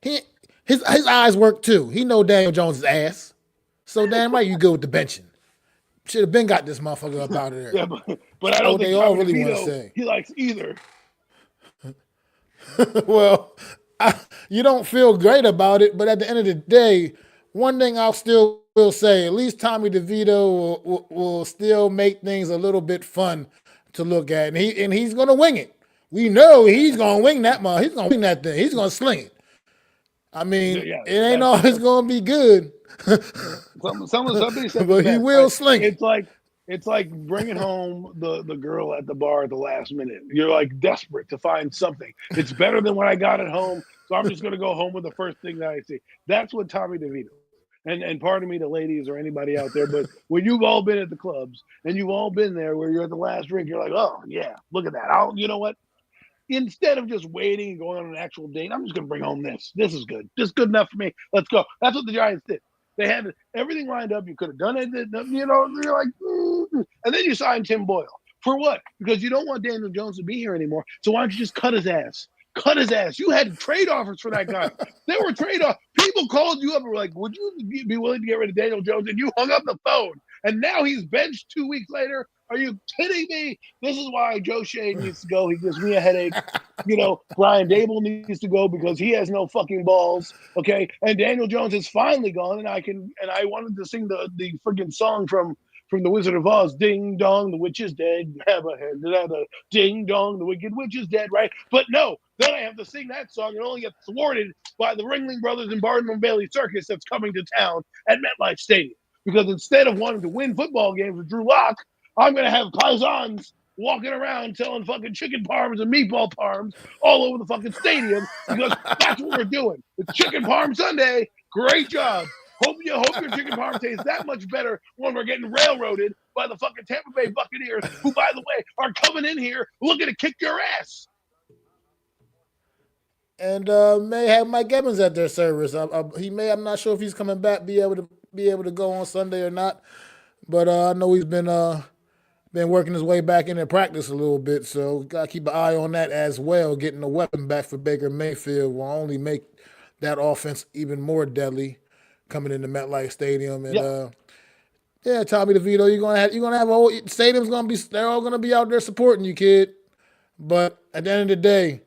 his eyes work too. He know Daniel Jones' ass, so damn right you go with the benching. Should have been got this motherfucker up out of there. Yeah, but I don't think they all really want to say he likes either. Well, you don't feel great about it, but at the end of the day, one thing I'll still will say, at least Tommy DeVito will still make things a little bit fun to look at, and he's gonna wing it. We know he's gonna wing that mother. He's gonna wing that thing. He's gonna sling it. I mean, it ain't always gonna be good. Somebody said, but he will sling it. It's like bringing home the girl at the bar at the last minute. You're like desperate to find something. It's better than what I got at home, so I'm just going to go home with the first thing that I see. That's what Tommy DeVito. And pardon me, the ladies or anybody out there, but when you've all been at the clubs and you've all been there where you're at the last drink, you're like, oh yeah, look at that. You know what? Instead of just waiting and going on an actual date, I'm just going to bring home this. This is good. This is good enough for me. Let's go. That's what the Giants did. They had everything lined up. You could have done it. You know, you're like, and then you signed Tim Boyle. For what? Because you don't want Daniel Jones to be here anymore. So why don't you just cut his ass? Cut his ass. You had trade offers for that guy. There were trade offers. People called you up and were like, would you be willing to get rid of Daniel Jones? And you hung up the phone. And now he's benched 2 weeks later. Are you kidding me? This is why Joe Shea needs to go. He gives me a headache. You know, Brian Dable needs to go because he has no fucking balls. Okay. And Daniel Jones is finally gone. And I wanted to sing the freaking song from the Wizard of Oz. Ding dong, the witch is dead. Ding dong, the wicked witch is dead, right? But no, then I have to sing that song and only get thwarted by the Ringling Brothers and Barnum and Bailey Circus that's coming to town at MetLife Stadium. Because instead of wanting to win football games with Drew Lock, I'm going to have paisans walking around selling fucking chicken parms and meatball parms all over the fucking stadium because that's what we're doing. It's Chicken Parm Sunday. Great job. Hope your chicken parm tastes that much better when we're getting railroaded by the fucking Tampa Bay Buccaneers, who, by the way, are coming in here looking to kick your ass. And may have Mike Evans at their service. He may. I'm not sure if he's coming back. Be able to go on Sunday or not. But I know he's been working his way back into practice a little bit. So gotta keep an eye on that as well. Getting a weapon back for Baker Mayfield will only make that offense even more deadly coming into MetLife Stadium. And yeah, Tommy DeVito, you're gonna have a whole stadium's gonna be. They're all gonna be out there supporting you, kid. But at the end of the day,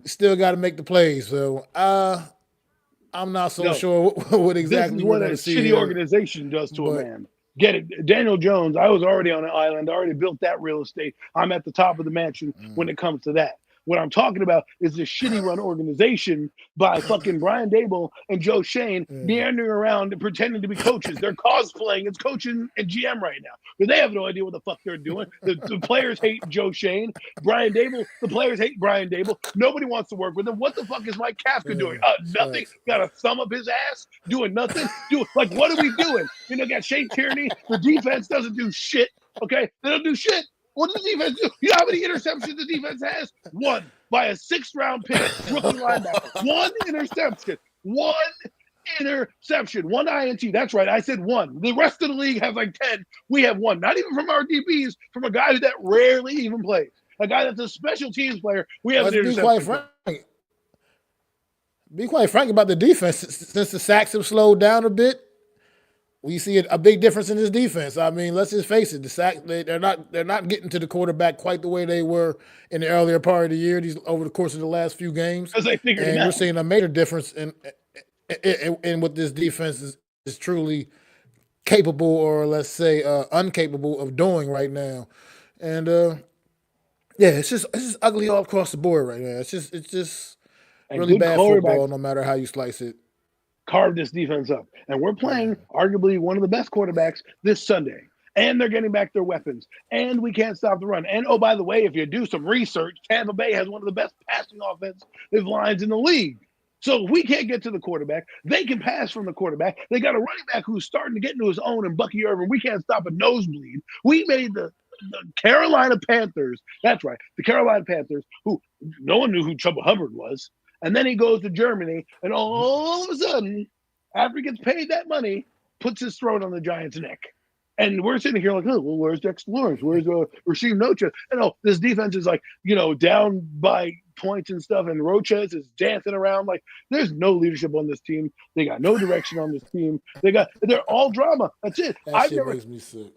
you still got to make the plays. So I'm not so sure what exactly this is we're what a going to see shitty here. organization does to a man. Get it, Daniel Jones. I was already on an island. I already built that real estate. I'm at the top of the mansion when it comes to that. What I'm talking about is the shitty run organization by fucking Brian Dable and Joe Shane meandering around and pretending to be coaches. They're cosplaying as coaching and GM right now. But they have no idea what the fuck they're doing. The players hate Joe Shane. Brian Dable, the players hate Brian Dable. Nobody wants to work with him. What the fuck is Mike Kafka doing? Nothing. Got a thumb up his ass? Doing nothing? Like, what are we doing? Got Shane Tierney. The defense doesn't do shit. Okay? They don't do shit. What does the defense do? You know how many interceptions the defense has? One by a 6th-round pick, rookie linebacker. One interception. One interception. One INT. That's right. I said one. The rest of the league has like 10. We have one. Not even from our DBs, from a guy that rarely even plays. A guy that's a special teams player. We have an interception. Be quite frank about the defense. Since the sacks have slowed down a bit, we see a big difference in this defense. I mean, let's just face it: the sack they're not getting to the quarterback quite the way they were in the earlier part of the year. Over the course of the last few games, and we're seeing a major difference in what this defense is truly capable, or let's say incapable of doing right now. And it's just ugly all across the board right now. It's just really bad football, no matter how you slice it. Carve this defense up. And we're playing arguably one of the best quarterbacks this Sunday. And they're getting back their weapons. And we can't stop the run. And, oh, by the way, if you do some research, Tampa Bay has one of the best passing offensive lines in the league. So if we can't get to the quarterback, they can pass from the quarterback. They got a running back who's starting to get into his own, and Bucky Irvin. We can't stop a nosebleed. We made the Carolina Panthers. That's right. The Carolina Panthers, who no one knew who Chuba Hubbard was. And then he goes to Germany, and all of a sudden, after he gets paid that money, puts his throat on the Giants' neck. And we're sitting here like, oh, well, where's Dexter Lawrence? Where's Rasheem Nocha? And this defense is like, down by points and stuff, and Roches is dancing around. Like, there's no leadership on this team. They got no direction on this team. They're all drama. That's it. That shit makes me sick.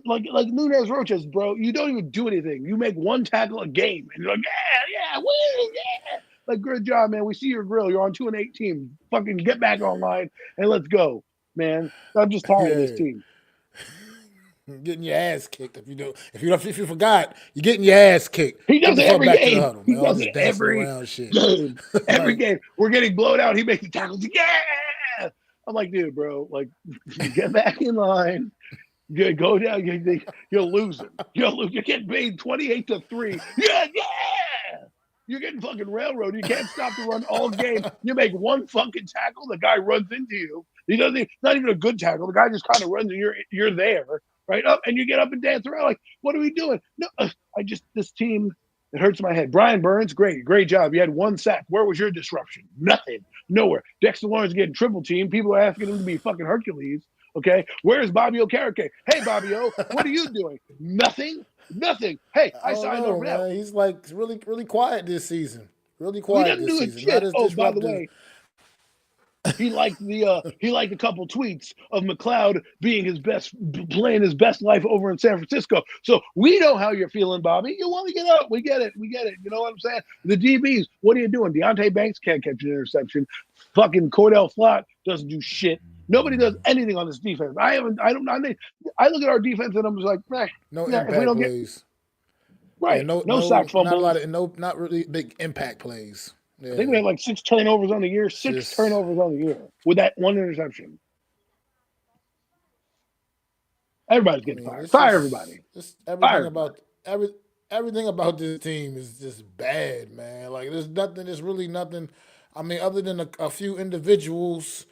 Like Nunez Roches, bro, you don't even do anything. You make one tackle a game, and you're like, woo, yeah. Like, good job, man. We see your grill. You're on 2-8 team. Fucking get back online and let's go, man. I'm just tired of this team. Getting your ass kicked if you forgot, you're getting your ass kicked. He does it every game. Huddle, he does it every game. Every game. We're getting blown out. He makes the tackles. Yeah. I'm like, dude, bro, like, get back in line. You go down. You're losing. You're getting paid 28-3. Yeah. You're getting fucking railroad. You can't stop the run all game. You make one fucking tackle, the guy runs into you. He doesn't. Not even a good tackle. The guy just kind of runs, and you're there, right up, and you get up and dance around like, what are we doing? No, this team. It hurts my head. Brian Burns, great job. You had one sack. Where was your disruption? Nothing. Nowhere. Dexter Lawrence getting triple team. People are asking him to be fucking Hercules. Okay, where's Bobby Okereke? Hey, Bobby O, what are you doing? Nothing. Hey, I signed over now. He's like really, really quiet this season. Really quiet this season. Shit. By the way, he liked a couple tweets of McLeod playing his best life over in San Francisco. So we know how you're feeling, Bobby. You want to get up. We get it. You know what I'm saying? The DBs, what are you doing? Deontay Banks can't catch an interception. Fucking Cordell Flott doesn't do shit. Nobody does anything on this defense. I look at our defense and I'm just like, no impact plays. Right. Yeah, no sack fumbles. Not really big impact plays. Yeah. I think we had like 6 turnovers on the year. Turnovers on the year with that one interception. Everybody's getting fired. Fire everybody. Everything about this team is just bad, man. Like there's really nothing. I mean, other than a few individuals.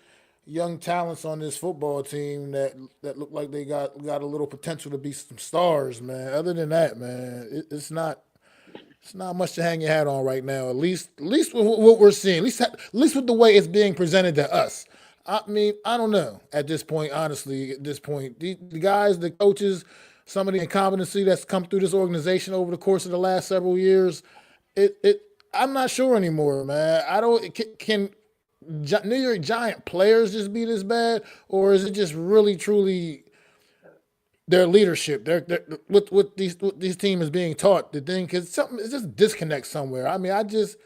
young talents on this football team that look like they got a little potential to be some stars, man. Other than that, man, it's not much to hang your hat on right now. At least with what we're seeing. At least with the way it's being presented to us. I mean, I don't know at this point. Honestly, at this point, the guys, the coaches, some of the incompetency that's come through this organization over the course of the last several years, it I'm not sure anymore, man. I don't can New York Giant players just be this bad, or is it just really truly their leadership, their what these team is being taught? The thing, because something is just disconnect somewhere. I mean, I just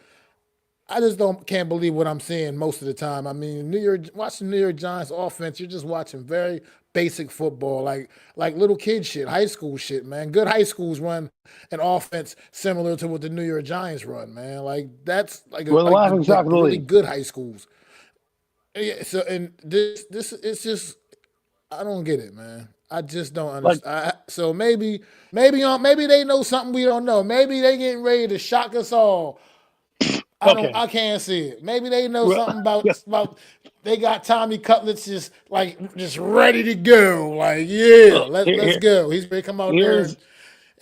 don't can't believe what I'm seeing most of the time. I mean, watching New York Giants offense, you're just watching very basic football, like little kid shit, high school shit, man. Good high schools run an offense similar to what the New York Giants run, man. Like that's We're the like laughing stock of the the really league. good high schools. Yeah, so and this it's just I don't get it, man. I just don't Like, understand. So maybe they know something we don't know. Maybe they getting ready to shock us all. okay, I can't see it. Maybe they know well, something about they got Tommy Cutlets just ready to go. Like, yeah, let's here, go. He's ready to come out there here's and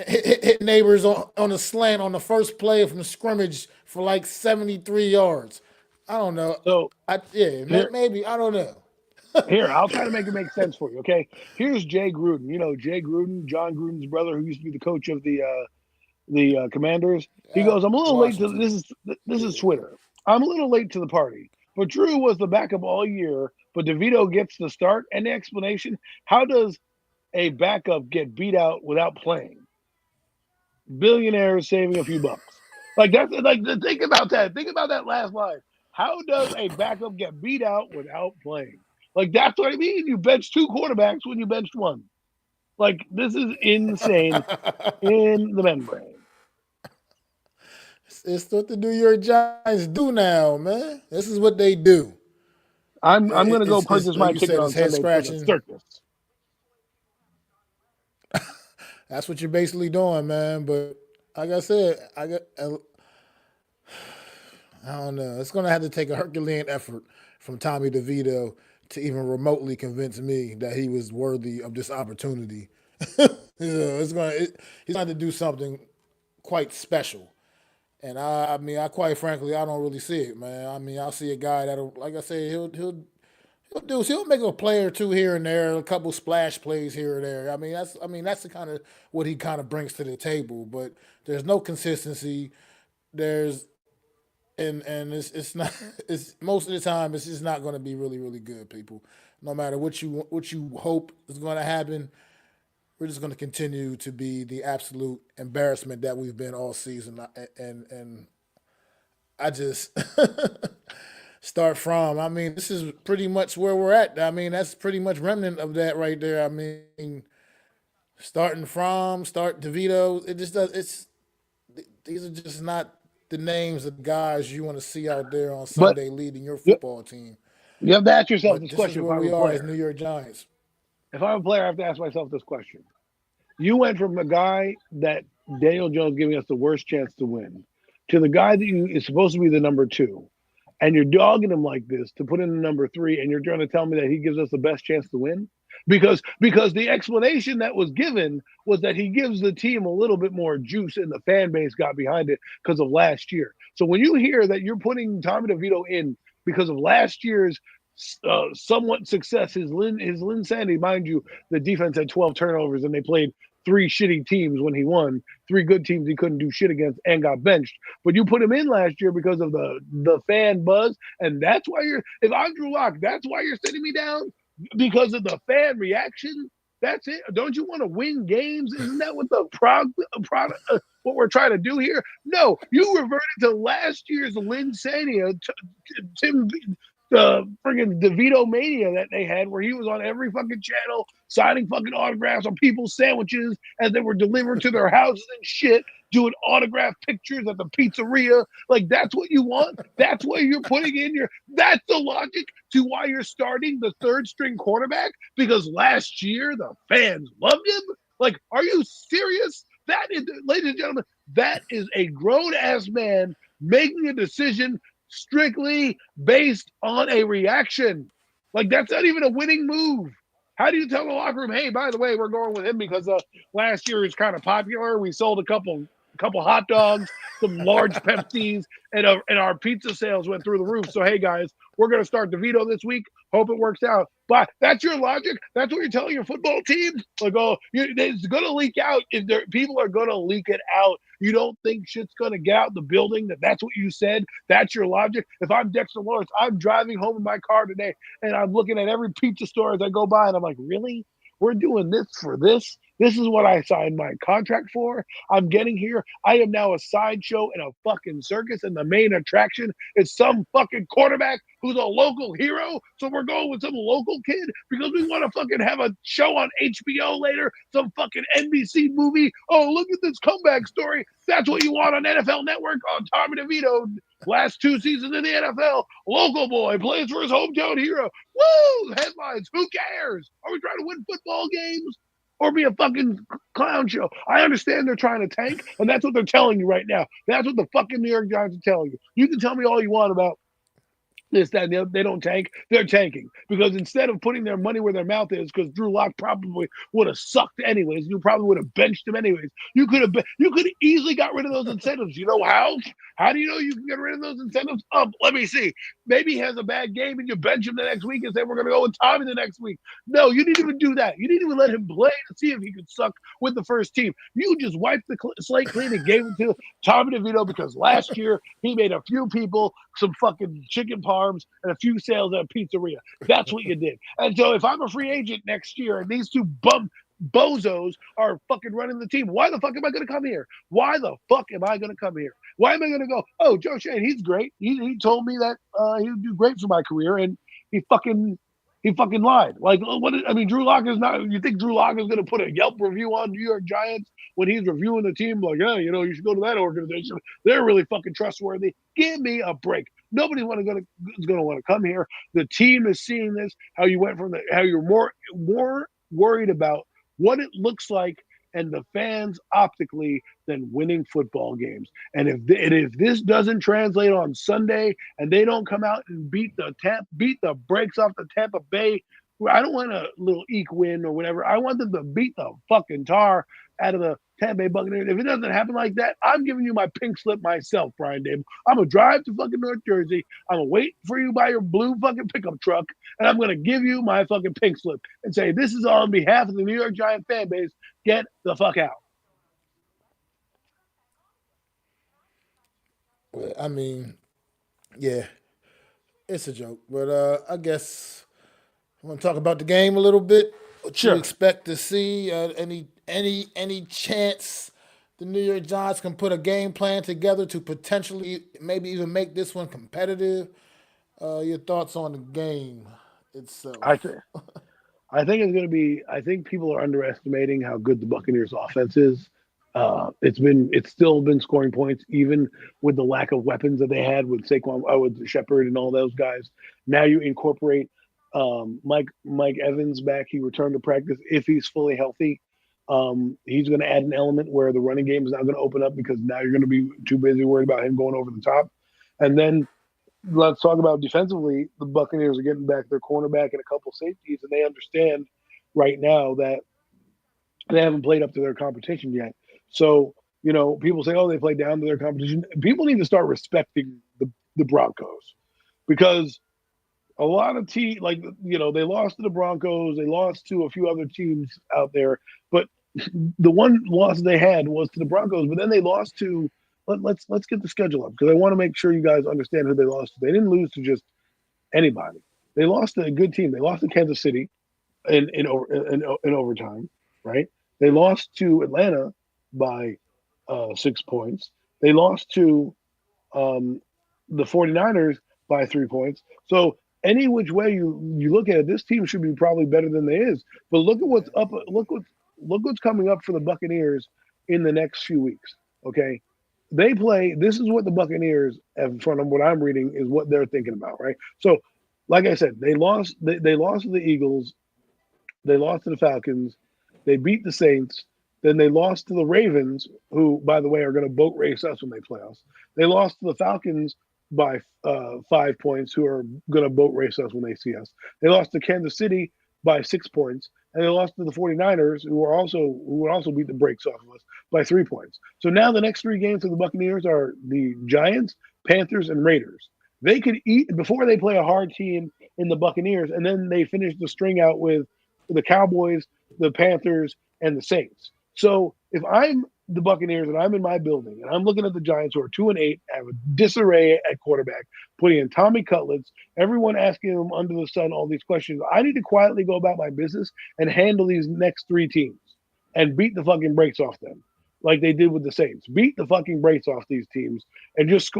hit neighbors on a slant on the first play from the scrimmage for like 73 yards. I don't know. so here Maybe I don't know. here. I'll try to make it make sense for you. Okay, here's Jay Gruden. You know Jay Gruden, John Gruden's brother, who used to be the coach of the Commanders. He Uh, goes, I'm a little late to Washington. this is Yeah. Twitter. I'm a little late to the party. But Drew was the backup all year, but DeVito gets the start. And the explanation: how does a backup get beat out without playing? Billionaires saving a few bucks. Like that's like think about that. Think about that last line. How does a backup get beat out without playing? Like that's what I mean. You bench two quarterbacks when you benched one. Like this is insane in the membrane. It's what the New York Giants do now, man. This is what they do. I'm gonna go It's purchase like my you ticket said, on it's head Sunday for the scratching. circus. That's what you're basically doing, man. But like I said, I don't know. It's gonna have to take a Herculean effort from Tommy DeVito to even remotely convince me that he was worthy of this opportunity. He's going to do something quite special. And I mean, I quite frankly, I don't really see it, man. I mean, I see a guy that'll, like I said, he'll make a play or two here and there, a couple splash plays here or there. I mean that's the kind of what he kind of brings to the table. But there's no consistency. There's and it's not it's most of the time it's just not going to be really good, people. No matter what you hope is going to happen, we're just going to continue to be the absolute embarrassment that we've been all season. And I just start from. I mean, this is pretty much where we're at. I mean, that's pretty much remnant of that right there. I mean, start DeVito. It just does. These are just not the names of guys you want to see out there on But Sunday leading your you, football team. you have to ask yourself But this this is question if where I'm we a are as player. New York Giants. If I'm a player, I have to ask myself this question. You went from a guy that Daniel Jones giving us the worst chance to win to the guy that is supposed to be the number two. And you're dogging him like this to put in the number three, and you're trying to tell me that he gives us the best chance to win? Because the explanation that was given was that he gives the team a little bit more juice and the fan base got behind it because of last year. So when you hear that you're putting Tommy DeVito in because of last year's somewhat success, his Lynn Sandy, mind you, the defense had 12 turnovers and they played three shitty teams when he won, three good teams he couldn't do shit against and got benched. But you put him in last year because of the fan buzz, and that's why you're if I'm Drew Lock, that's why you're sitting me down because of the fan reaction. That's it. Don't you want to win games? Isn't that what the product what we're trying to do here? No, you reverted to last year's Linsania, Tim, the friggin' DeVito mania that they had, where he was on every fucking channel signing fucking autographs on people's sandwiches as they were delivered to their houses and shit, doing autograph pictures at the pizzeria. Like that's what you want. That's what you're putting in your. That's the logic to why you're starting the third string quarterback because last year the fans loved him. Like, are you serious? That is, ladies and gentlemen, that is a grown ass man making a decision strictly based on a reaction. Like, that's not even a winning move. How do you tell the locker room, hey, by the way, we're going with him because last year is kind of popular. We sold a couple hot dogs, some large Pepsis, and our pizza sales went through the roof. So, hey, guys, we're going to start DeVito this week. Hope it works out. But that's your logic. That's what you're telling your football teams. Like, oh, it's going to leak out. People are going to leak it out. You don't think shit's going to get out the building? That's what you said. That's your logic. If I'm Dexter Lawrence, I'm driving home in my car today, and I'm looking at every pizza store as I go by, and I'm like, really? We're doing this for this? This is what I signed my contract for. I'm getting here. I am now a sideshow in a fucking circus, and the main attraction is some fucking quarterback who's a local hero. So we're going with some local kid because we want to fucking have a show on HBO later, some fucking NBC movie. Oh, look at this comeback story. That's what you want on NFL Network on Tommy DeVito. Last 2 seasons in the NFL, local boy plays for his hometown hero. Woo! Headlines. Who cares? Are we trying to win football games or be a fucking clown show? I understand they're trying to tank, and that's what they're telling you right now. That's what the fucking New York Giants are telling you. You can tell me all you want about this, that, and they don't tank. They're tanking because instead of putting their money where their mouth is, because Drew Lock probably would have sucked anyways. You probably would have benched him anyways. You could have easily got rid of those incentives. You know how? How do you know you can get rid of those incentives? Let me see. Maybe he has a bad game and you bench him the next week and say we're going to go with Tommy the next week. No, you didn't even do that. You didn't even let him play to see if he could suck with the first team. You just wiped the slate clean and gave it to Tommy DeVito because last year he made a few people some fucking chicken parms and a few sales at a pizzeria. That's what you did. And so if I'm a free agent next year and these two bozos are fucking running the team, why the fuck am I going to come here? Why the fuck am I going to come here? Why am I going to go, oh, Joe Shane, he's great. He told me that he would do great for my career, and he fucking lied. Like, Drew Lock is not. You think Drew Lock is going to put a Yelp review on New York Giants when he's reviewing the team? Like, yeah, you should go to that organization. They're really fucking trustworthy. Give me a break. Nobody is going to want to come here. The team is seeing this. How you went from how you're more worried about what it looks like and the fans optically than winning football games. And if this doesn't translate on Sunday and they don't come out and beat the brakes off the Tampa Bay, I don't want a little eke win or whatever. I want them to beat the fucking tar out of the Tampa Bay Buccaneers. If it doesn't happen like that, I'm giving you my pink slip myself, Brian Dable. I'm going to drive to fucking North Jersey. I'm going to wait for you by your blue fucking pickup truck, and I'm going to give you my fucking pink slip and say, this is on behalf of the New York Giant fan base. Get the fuck out. I mean, yeah, it's a joke. But I guess I want to talk about the game a little bit. What you expect to see? Any chance the New York Giants can put a game plan together to potentially maybe even make this one competitive? Your thoughts on the game itself? I think it's going to be. I think people are underestimating how good the Buccaneers' offense is. It's still been scoring points even with the lack of weapons that they had with Saquon, with Shepard and all those guys. Now you incorporate Mike Evans back. He returned to practice if he's fully healthy. He's going to add an element where the running game is not going to open up because now you're going to be too busy worried about him going over the top. And then let's talk about defensively. The Buccaneers are getting back their cornerback and a couple safeties, and they understand right now that they haven't played up to their competition yet. So, people say, oh, they played down to their competition. People need to start respecting the Broncos because a lot of teams, they lost to the Broncos. They lost to a few other teams out there. But the one loss they had was to the Broncos. But then they lost to let's get the schedule up because I want to make sure you guys understand who they lost to. They didn't lose to just anybody. They lost to a good team. They lost to Kansas City in overtime, right? They lost to Atlanta by 6 points. They lost to the 49ers by 3 points. So any which way you look at it, this team should be probably better than they is. But look at what's up. Look what's coming up for the Buccaneers in the next few weeks. Okay, they play. This is what the Buccaneers, from what I'm reading, is what they're thinking about, right? So, like I said, they lost. They lost to the Eagles. They lost to the Falcons. They beat the Saints. Then they lost to the Ravens, who, by the way, are going to boat race us when they play us. They lost to the Falcons by 5 points, who are going to boat race us when they see us. They lost to Kansas City by 6 points, and they lost to the 49ers, who would also beat the brakes off of us by 3 points. So now the next 3 games for the Buccaneers are the Giants, Panthers, and Raiders. They could eat before they play a hard team in the Buccaneers, and then they finish the string out with the Cowboys, the Panthers, and the Saints. So if I'm the Buccaneers and I'm in my building and I'm looking at the Giants, who are 2-8, have a disarray at quarterback, putting in Tommy Cutlets, everyone asking them under the sun all these questions, I need to quietly go about my business and handle these next 3 teams and beat the fucking brakes off them, like they did with the Saints. Beat the fucking brakes off these teams and just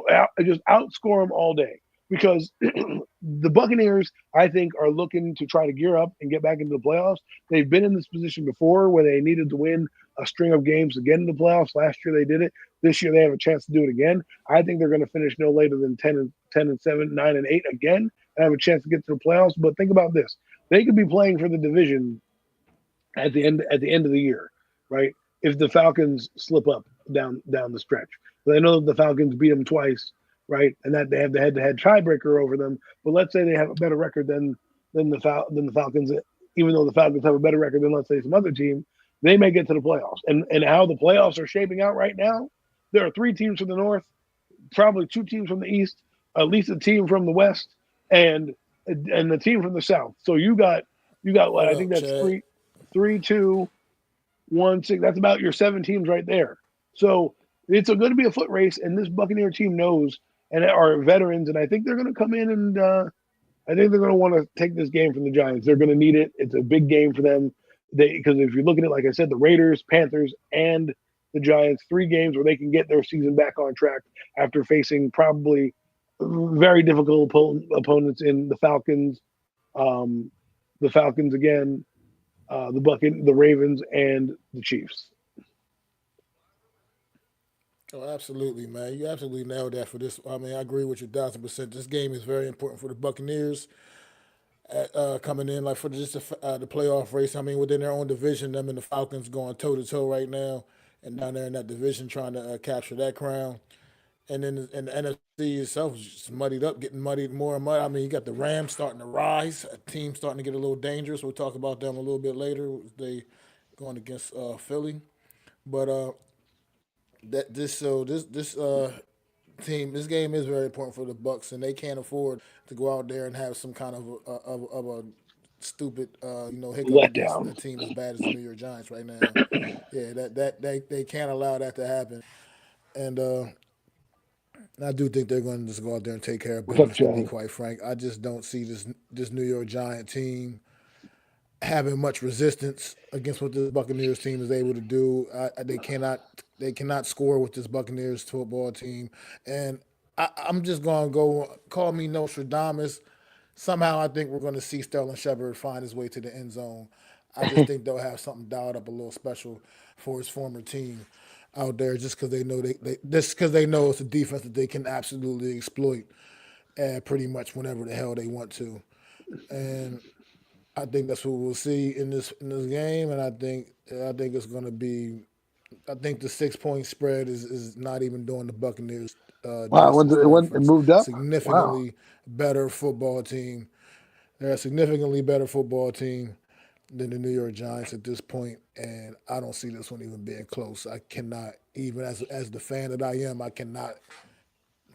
outscore them all day. Because the Buccaneers, I think, are looking to try to gear up and get back into the playoffs. They've been in this position before where they needed to win a string of games to get into the playoffs. Last year they did it. This year they have a chance to do it again. I think they're going to finish no later than 10 and 7, 9 and 8 again, and have a chance to get to the playoffs. But think about this: they could be playing for the division at the end of the year, right? If the Falcons slip up down the stretch. But I know the Falcons beat them twice, right? And that they have the head-to-head tiebreaker over them. But let's say they have a better record than the Falcons, even though the Falcons have a better record than, let's say, some other team, they may get to the playoffs. And how the playoffs are shaping out right now, there are 3 teams from the North, probably 2 teams from the East, at least a team from the West, and the team from the South. So you got what I think that's Chad? 3, 2, 1, 6. That's about your 7 teams right there. So it's going to be a foot race, and this Buccaneer team knows and are veterans, and I think they're going to come in and I think they're going to want to take this game from the Giants. They're going to need it. It's a big game for them. Because if you're looking at, like I said, the Raiders, Panthers, and the Giants, 3 games where they can get their season back on track after facing probably very difficult opponents in the Falcons again, the Ravens, and the Chiefs. Oh, absolutely, man. You absolutely nailed that for this. I mean, I agree with you 1,000%. This game is very important for the Buccaneers coming in, like for just the playoff race. I mean, within their own division, them and the Falcons going toe to toe right now, and down there in that division trying to capture that crown. And then and the NFC itself is just muddied up, getting muddied more and more. I mean, you got the Rams starting to rise, a team starting to get a little dangerous. We'll talk about them a little bit later. They going against Philly, but that this so this team, this game is very important for the Bucks, and they can't afford to go out there and have some kind of a stupid hiccup against Letdown. a team as bad as the New York Giants right now. Yeah, that they can't allow that to happen, and I do think they're going to just go out there and take care of What's up, business. To be Chad? quite frank, I just don't see this New York Giant team having much resistance against what this Buccaneers team is able to do. They cannot score with this Buccaneers football team, and I'm just gonna go call me Nostradamus. Somehow, I think we're going to see Sterling Shepard find his way to the end zone. I just think they'll have something dialed up a little special for his former team out there, just because they know they know it's a defense that they can absolutely exploit, pretty much whenever the hell they want to. And I think that's what we'll see in this game, and I think it's going to be. I think the 6 point spread is not even doing the Buccaneers Wow, justice. They're it a moved up. Wow. significantly better football team. They're a significantly better football team than the New York Giants at this point, and I don't see this one even being close. I cannot, even as the fan that I am, I cannot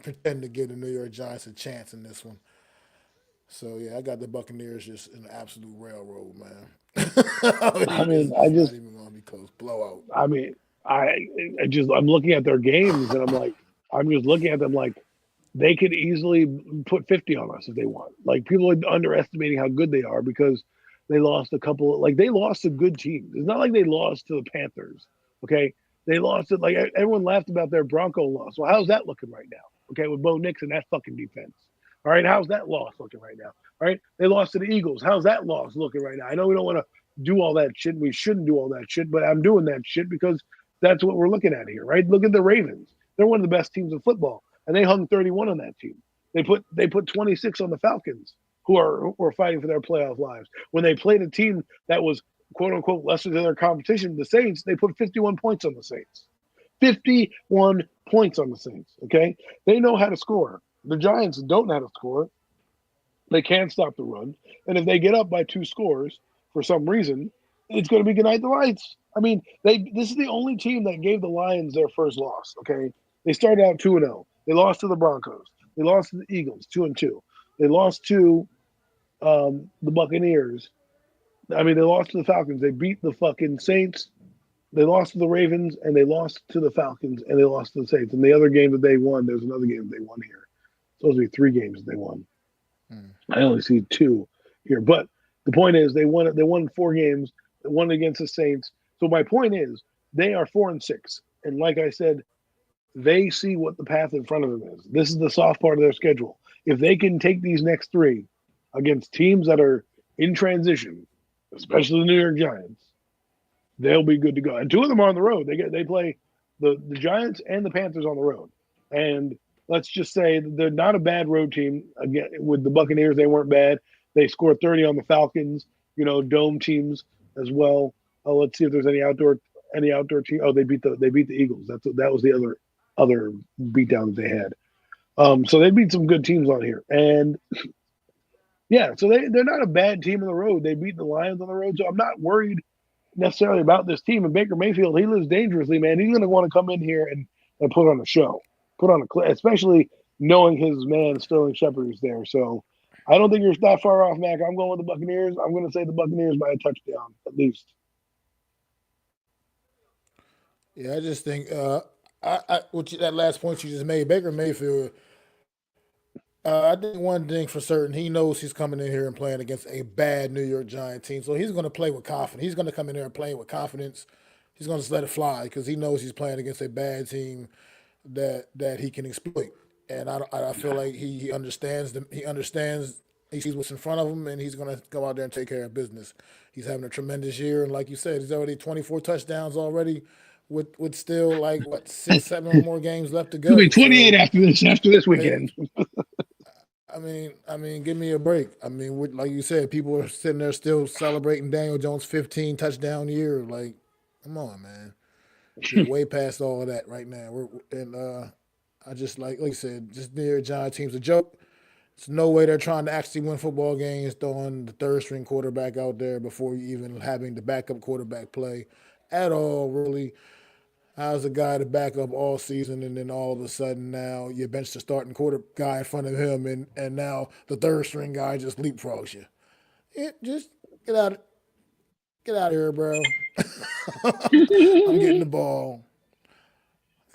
pretend to give the New York Giants a chance in this one. So yeah, I got the Buccaneers just in an absolute railroad, man. I I mean, mean, it's not even going to be close. Blowout. I mean, I, I'm looking at their games and I'm just looking at them like they could easily put 50 on us if they want. Like people are underestimating how good they are because they lost a couple. Like they lost to good teams. It's not like they lost to the Panthers. Okay, they lost it. Like everyone laughed about their Bronco loss. Well, how's that looking right now? Okay, with Bo Nix and that fucking defense. All right, how's that loss looking right now? All right, they lost to the Eagles. How's that loss looking right now? I know we don't want to do all that shit. We shouldn't do all that shit, but I'm doing that shit because that's what we're looking at here, right? Look at the Ravens. They're one of the best teams in football, and they hung 31 on that team. They put 26 on the Falcons, who are fighting for their playoff lives. When they played a team that was quote unquote lesser than their competition, the Saints, they put 51 points on the Saints. 51 points on the Saints. Okay, they know how to score. The Giants don't know how to score. They can't stop the run. And if they get up by 2 scores for some reason, it's going to be good night the lights. I mean, this is the only team that gave the Lions their first loss. Okay, they started out 2-0. They lost to the Broncos. They lost to the Eagles 2-2. They lost to the Buccaneers. I mean, they lost to the Falcons. They beat the fucking Saints. They lost to the Ravens, and they lost to the Falcons, and they lost to the Saints. And the other game that they won, there's another game that they won here. It's supposed to be 3 games that they won. I only see 2 here, but the point is they won. They won 4 games. They won against the Saints. So my point is they are 4-6, and like I said, they see what the path in front of them is. This is the soft part of their schedule. If they can take these next 3 against teams that are in transition, especially the New York Giants, they'll be good to go. And 2 of them are on the road. They play the Giants and the Panthers on the road, and let's just say they're not a bad road team. Again, with the Buccaneers, they weren't bad. They scored 30 on the Falcons, dome teams as well. Let's see if there's any outdoor team. Oh, they beat the Eagles. That was the other beatdown that they had. So they beat some good teams on here. And yeah, so they're not a bad team on the road. They beat the Lions on the road. So I'm not worried necessarily about this team. And Baker Mayfield, he lives dangerously, man. He's going to want to come in here and put on a show. Put on a clip, especially knowing his man Sterling Shepard is there. So I don't think you're that far off, Mac. I'm going with the Buccaneers. I'm going to say the Buccaneers by a touchdown at least. Yeah, I just think that last point you just made, Baker Mayfield. I think one thing for certain, he knows he's coming in here and playing against a bad New York Giant team, so he's going to play with confidence. He's going to come in there and play with confidence. He's going to just let it fly because he knows he's playing against a bad team that he can exploit. And I feel like he understands them. He understands. He sees what's in front of him, and he's going to go out there and take care of business. He's having a tremendous year, and like you said, he's already 24 touchdowns already, with still like what 6, 7 more games left to It'll be go. 28 So after this weekend. I mean, give me a break. I mean, like you said, people are sitting there still celebrating Daniel Jones' 15 touchdown year. Like, come on, man. We're way past all of that right now. I just like you said, just near Giant team's a joke. There's no way they're trying to actually win football games throwing the third string quarterback out there before you even having the backup quarterback play at all, really. How's a guy to back up all season and then all of a sudden now you bench the starting quarter guy in front of him and now the third string guy just leapfrogs you. Just get out get out of here, bro. I'm getting the ball.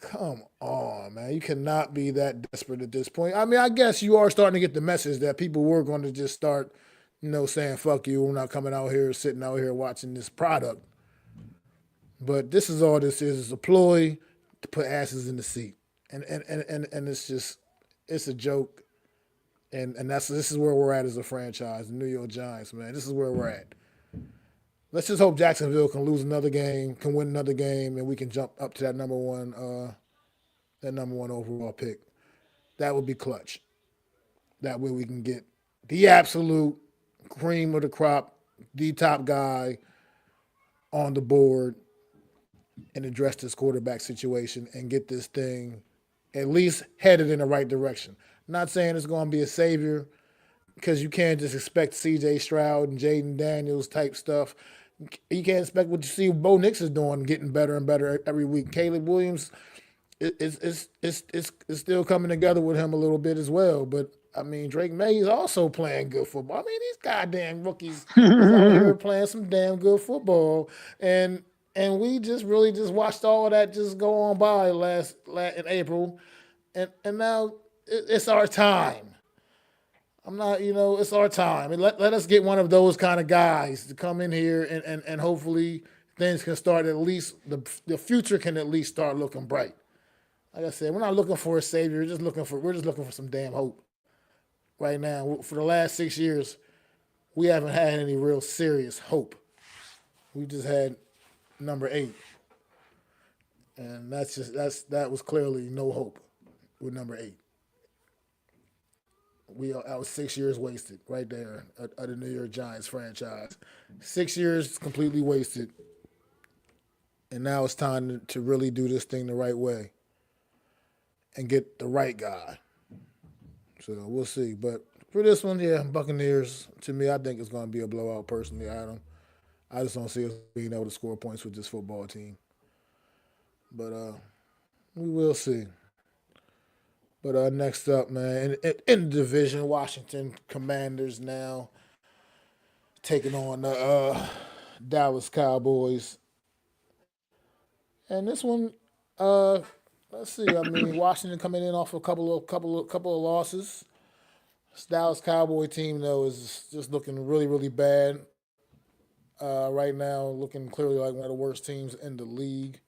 Come on, man. You cannot be that desperate at this point. I mean, I guess you are starting to get the message that people were going to just start, saying, fuck you, we're not coming out here, sitting out here watching this product. But this is all this is a ploy to put asses in the seat. And it's a joke. And this is where we're at as a franchise, the New York Giants, man. This is where we're at. Let's just hope Jacksonville can lose another game, can win another game, and we can jump up to that number one overall pick. That would be clutch. That way we can get the absolute cream of the crop, the top guy on the board and address this quarterback situation and get this thing at least headed in the right direction. Not saying it's going to be a savior because you can't just expect C.J. Stroud and Jaden Daniels type stuff. You can't expect what you see Bo Nix is doing, getting better and better every week. Caleb Williams is still coming together with him a little bit as well. But I mean, Drake May is also playing good football. I mean, these goddamn rookies is out here playing some damn good football, and we just really just watched all of that just go on by last in April, and now it's our time. I'm not, it's our time. And let us get one of those kind of guys to come in here and hopefully things can start at least, the future can at least start looking bright. Like I said, we're not looking for a savior. We're just looking for some damn hope right now. For the last 6 years, we haven't had any real serious hope. We just had number 8. And that was clearly no hope with number 8. I was 6 years wasted right there at the New York Giants franchise. 6 years completely wasted. And now it's time to really do this thing the right way and get the right guy. So we'll see. But for this one, yeah, Buccaneers. To me, I think it's going to be a blowout. Personally, Adam. I just don't see us being able to score points with this football team. But we will see. But next up, man, in the division, Washington Commanders now taking on the Dallas Cowboys. And this one, uh, let's see. I mean, Washington coming in off a couple of losses. This Dallas Cowboy team though is just looking really bad right now, looking clearly like one of the worst teams in the league.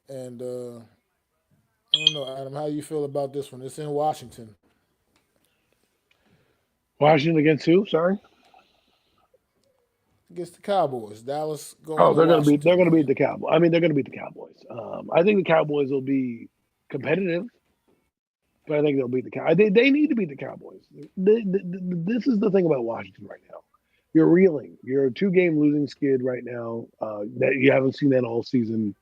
And I don't know, Adam, how you feel about this one? It's in Washington Washington against who? Sorry. against the Cowboys. Dallas going Oh, to they're Washington, gonna beat man. the Cowboys. I mean, they're gonna beat the Cowboys. I think the Cowboys will be competitive, but I think they'll beat the Cowboys. They need to beat the Cowboys. This is the thing about Washington right now. You're reeling. You're a two-game losing skid right now. That you haven't seen that all season.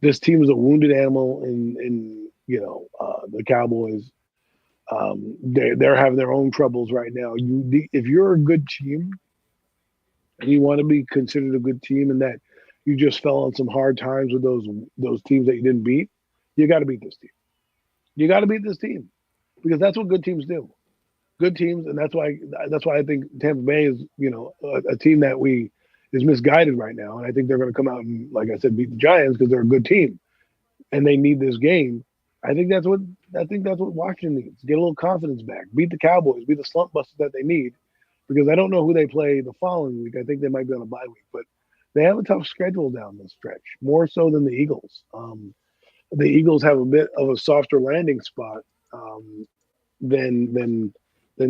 This team is a wounded animal in the Cowboys. They're having their own troubles right now. If you're a good team and you want to be considered a good team, and that you just fell on some hard times with those teams that you didn't beat, you got to beat this team. You got to beat this team because that's what good teams do. Good teams, and that's why I think Tampa Bay is a team that we is misguided right now, and I think they're going to come out and, like I said, beat the Giants because they're a good team and they need this game. I think that's what Washington needs. Get a little confidence back. Beat the Cowboys. Be the slump busters that they need. Because I don't know who they play the following week. I think they might be on a bye week, but they have a tough schedule down this stretch, more so than the Eagles. The Eagles have a bit of a softer landing spot um, than than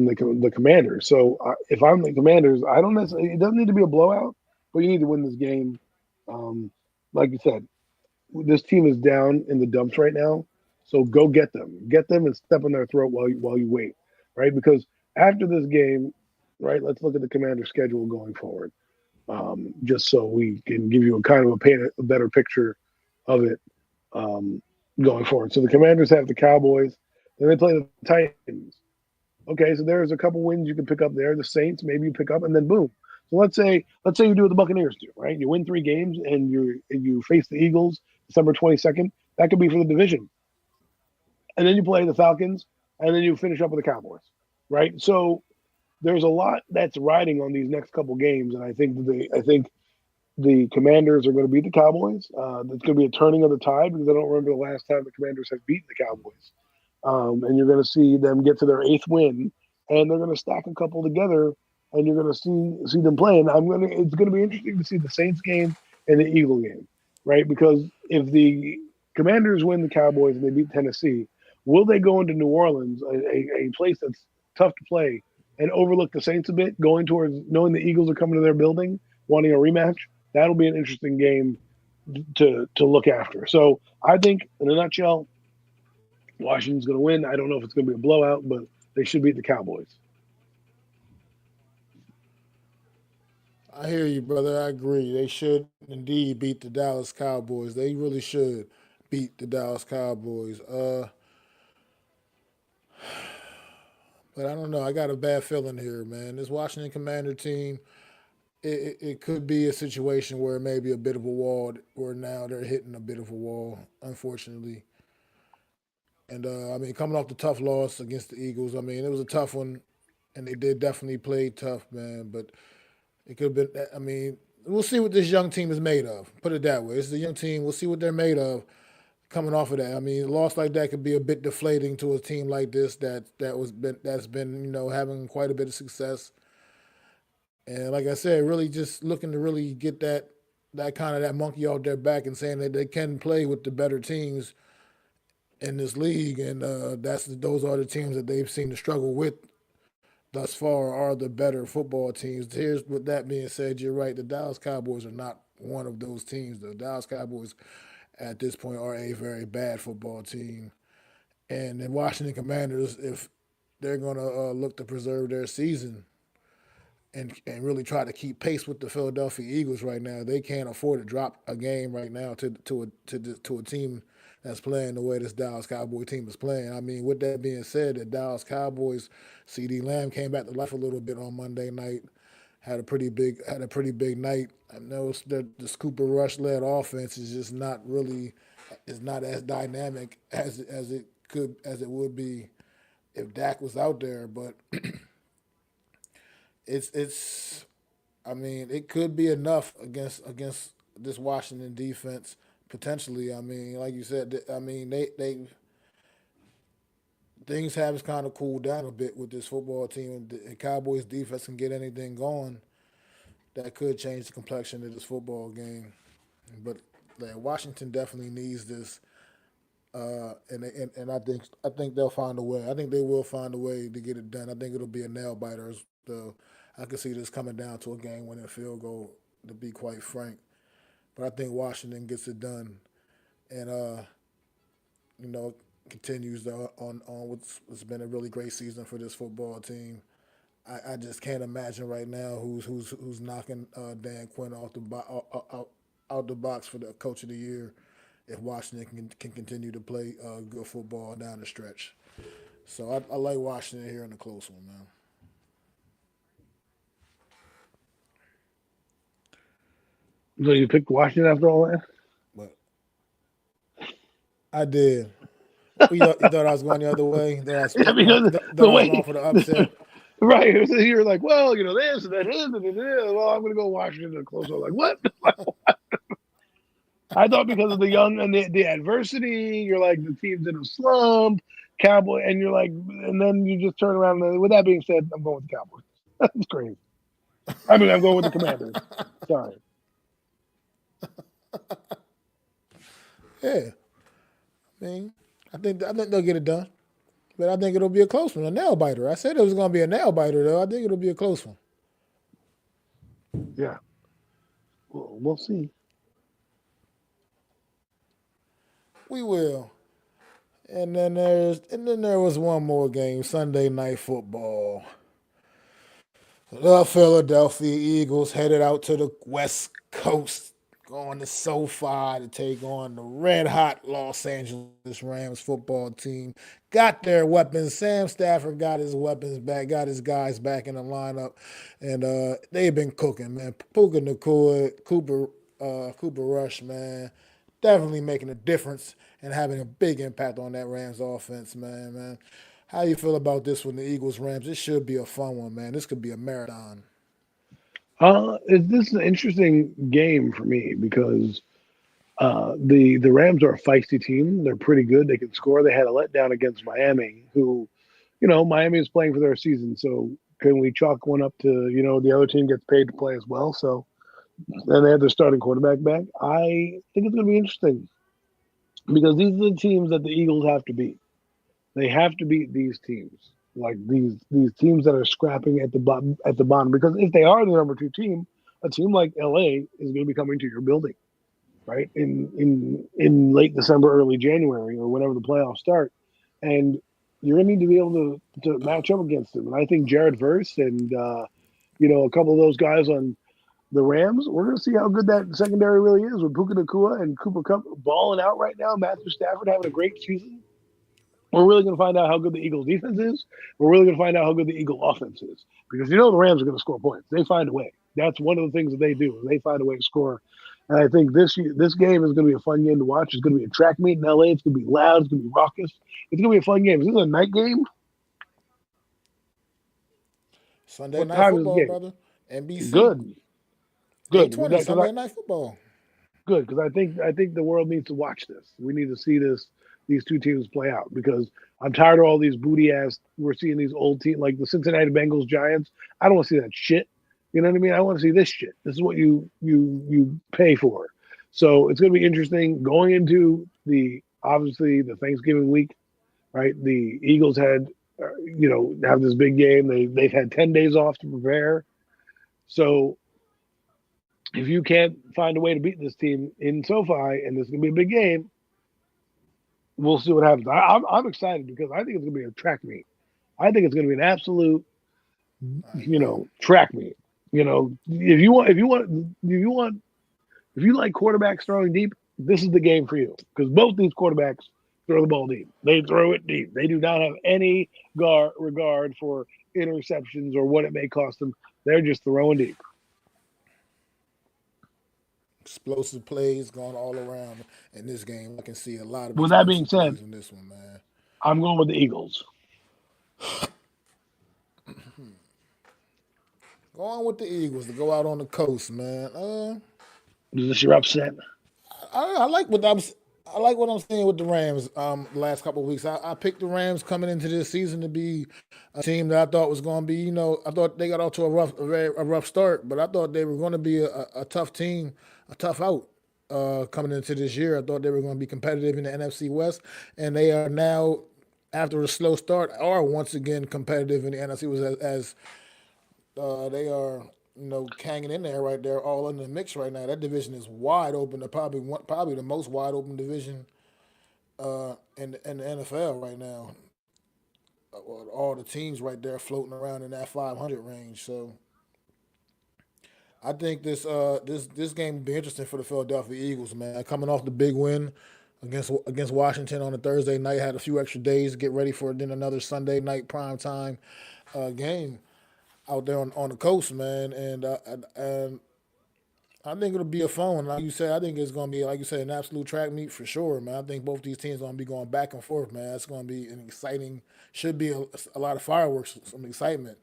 the Commanders. So if I'm the Commanders, I don't necessarily. It doesn't need to be a blowout, but you need to win this game. Um, like you said, this team is down in the dumps right now. So go get them, and step on their throat while you wait, right? Because after this game, right? Let's look at the Commander schedule going forward, just so we can give you a kind of a better picture of it um, going forward. So the Commanders have the Cowboys, then they play the Titans. Okay, so there's a couple wins you can pick up there. The Saints, maybe you pick up, and then boom. So let's say you do what the Buccaneers do, right? You win 3 games, and you face the Eagles December 22nd. That could be for the division, and then you play the Falcons, and then you finish up with the Cowboys, right? So there's a lot that's riding on these next couple games, and I think the Commanders are going to beat the Cowboys. It's going to be a turning of the tide because I don't remember the last time the Commanders have beaten the Cowboys. And you're going to see them get to their 8th win, and they're going to stack a couple together, and you're going to see them playing. It's going to be interesting to see the Saints game and the Eagle game, right? Because if the Commanders win the Cowboys and they beat Tennessee, will they go into New Orleans, a place that's tough to play, and overlook the Saints a bit, going towards knowing the Eagles are coming to their building, wanting a rematch? That'll be an interesting game to look after. So I think, in a nutshell, Washington's going to win. I don't know if it's going to be a blowout, but they should beat the Cowboys. I hear you, brother. I agree. They should indeed beat the Dallas Cowboys. They really should beat the Dallas Cowboys. But I don't know. I got a bad feeling here, man. This Washington Commander team, it could be a situation where maybe a bit of a wall, where now they're hitting a bit of a wall, unfortunately. And I mean, coming off the tough loss against the Eagles, I mean, it was a tough one, and they did definitely play tough, man. But it could have been. I mean, we'll see what this young team is made of. Put it that way. It's a young team. We'll see what they're made of coming off of that. I mean, a loss like that could be a bit deflating to a team like this that's been having quite a bit of success. And like I said, really just looking to really get that kind of that monkey off their back and saying that they can play with the better teams in this league, and those are the teams that they've seemed to struggle with thus far are the better football teams. Here's with that being said, you're right. The Dallas Cowboys are not one of those teams. The Dallas Cowboys at this point are a very bad football team, and the Washington Commanders, if they're going to look to preserve their season and really try to keep pace with the Philadelphia Eagles right now, they can't afford to drop a game right now to a team that's playing the way this Dallas Cowboy team is playing. I mean, with that being said, the Dallas Cowboys, CD Lamb came back to life a little bit on Monday night. Had a pretty big night. I know the Cooper Rush led offense is just not really is not as dynamic as it would be if Dak was out there. But it's I mean, it could be enough against this Washington defense potentially. I mean, like you said, I mean they things have kind of cooled down a bit with this football team. The Cowboys defense can get anything going that could change the complexion of this football game. But like, Washington definitely needs this, and I think they'll find a way. I think they will find a way to get it done. I think it'll be a nail biter. So I can see this coming down to a game-winning field goal. To be quite frank, but I think Washington gets it done, and you know continues on what's been a really great season for this football team. I just can't imagine right now who's knocking Dan Quinn out the box for the coach of the year if Washington can continue to play good football down the stretch. So I like Washington here in a close one, man. So you picked Washington after all that? But I did. You thought I was going the other way? Yeah, because Thought the I was way, going for the upset? right? So you're like, well, this and that is, and well, I'm going to go Washington in a close. I'm like, what? I thought because of the young and the adversity, you're like the team's in a slump, Cowboy, and you're like, and then you just turn around. And with that being said, I'm going with the Cowboys. That's crazy. I mean, I'm going with the Commanders. Sorry. Yeah. I mean, I think they'll get it done, but I think it'll be a close one, a nail biter. I said it was going to be a nail biter, though. I think it'll be a close one. Yeah. Well, we'll see. We will. And then there was one more game, Sunday Night Football. The Philadelphia Eagles headed out to the West Coast, going to SoFi to take on the red hot Los Angeles Rams football team. Got their weapons. Sam Stafford got his weapons back, got his guys back in the lineup, and they've been cooking, man. Puka Nakua, Cooper Rush, man, definitely making a difference and having a big impact on that Rams offense, man. How you feel about this one, the Eagles Rams? This should be a fun one, man. This could be a marathon. This is an interesting game for me because the Rams are a feisty team. They're pretty good. They can score. They had a letdown against Miami, who, Miami is playing for their season. So can we chalk one up to, the other team gets paid to play as well? So then they have their starting quarterback back. I think it's going to be interesting because these are the teams that the Eagles have to beat. They have to beat these teams, like these teams that are scrapping at the bottom. Because if they are the number 2 team, a team like LA is going to be coming to your building, right? In late December, early January, or whenever the playoffs start, and you're going to need to be able to match up against them. And I think Jared Verse and a couple of those guys on the Rams, we're going to see how good that secondary really is with Puka Nakua and Cooper Kupp balling out right now. Matthew Stafford having a great season. We're really going to find out how good the Eagles defense is. We're really going to find out how good the Eagle offense is because the Rams are going to score points. They find a way. That's one of the things that they do. They find a way to score. And I think this game is going to be a fun game to watch. It's going to be a track meet in LA. It's going to be loud. It's going to be raucous. It's going to be a fun game. Is this a night game? Sunday What Night time is the Football, game? brother. NBC. Good. 8:20, Sunday Night Football. Good, because I think the world needs to watch this. We need to see these two teams play out because I'm tired of all these booty ass. We're seeing these old teams like the Cincinnati Bengals, Giants. I don't want to see that shit. You know what I mean? I want to see this shit. This is what you pay for. So it's going to be interesting going into obviously the Thanksgiving week, right? The Eagles had have this big game. They've had 10 days off to prepare. So if you can't find a way to beat this team in SoFi, and this is going to be a big game, we'll see what happens. I'm excited because I think it's going to be a track meet. I think it's going to be an absolute, track meet. If you like quarterbacks throwing deep, this is the game for you because both these quarterbacks throw the ball deep. They throw it deep. They do not have any regard for interceptions or what it may cost them. They're just throwing deep. Explosive plays going all around in this game. I can see a lot of With that being explosive said, plays in this one, man. I'm going with the Eagles. Going with the Eagles to go out on the coast, man. Is this your upset? I like what I'm seeing with the Rams. The last couple of weeks, I picked the Rams coming into this season to be a team that I thought was going to be. I thought they got off to a rough start, but I thought they were going to be a tough team, a tough out coming into this year. I thought they were going to be competitive in the NFC West, and they are now, after a slow start, are once again competitive in the NFC West as they are, hanging in there right there, all in the mix right now. That division is wide open. Probably the most wide open division in the NFL right now. All the teams right there floating around in that 500 range. So I think this game will be interesting for the Philadelphia Eagles, man. Coming off the big win against Washington on a Thursday night, had a few extra days to get ready for then another Sunday night primetime game out there on the coast, man, and I think it'll be a fun one. Like you said, I think it's going to be, like you said, an absolute track meet for sure, man. I think both these teams are going to be going back and forth, man. It's going to be an exciting, should be a lot of fireworks, some excitement.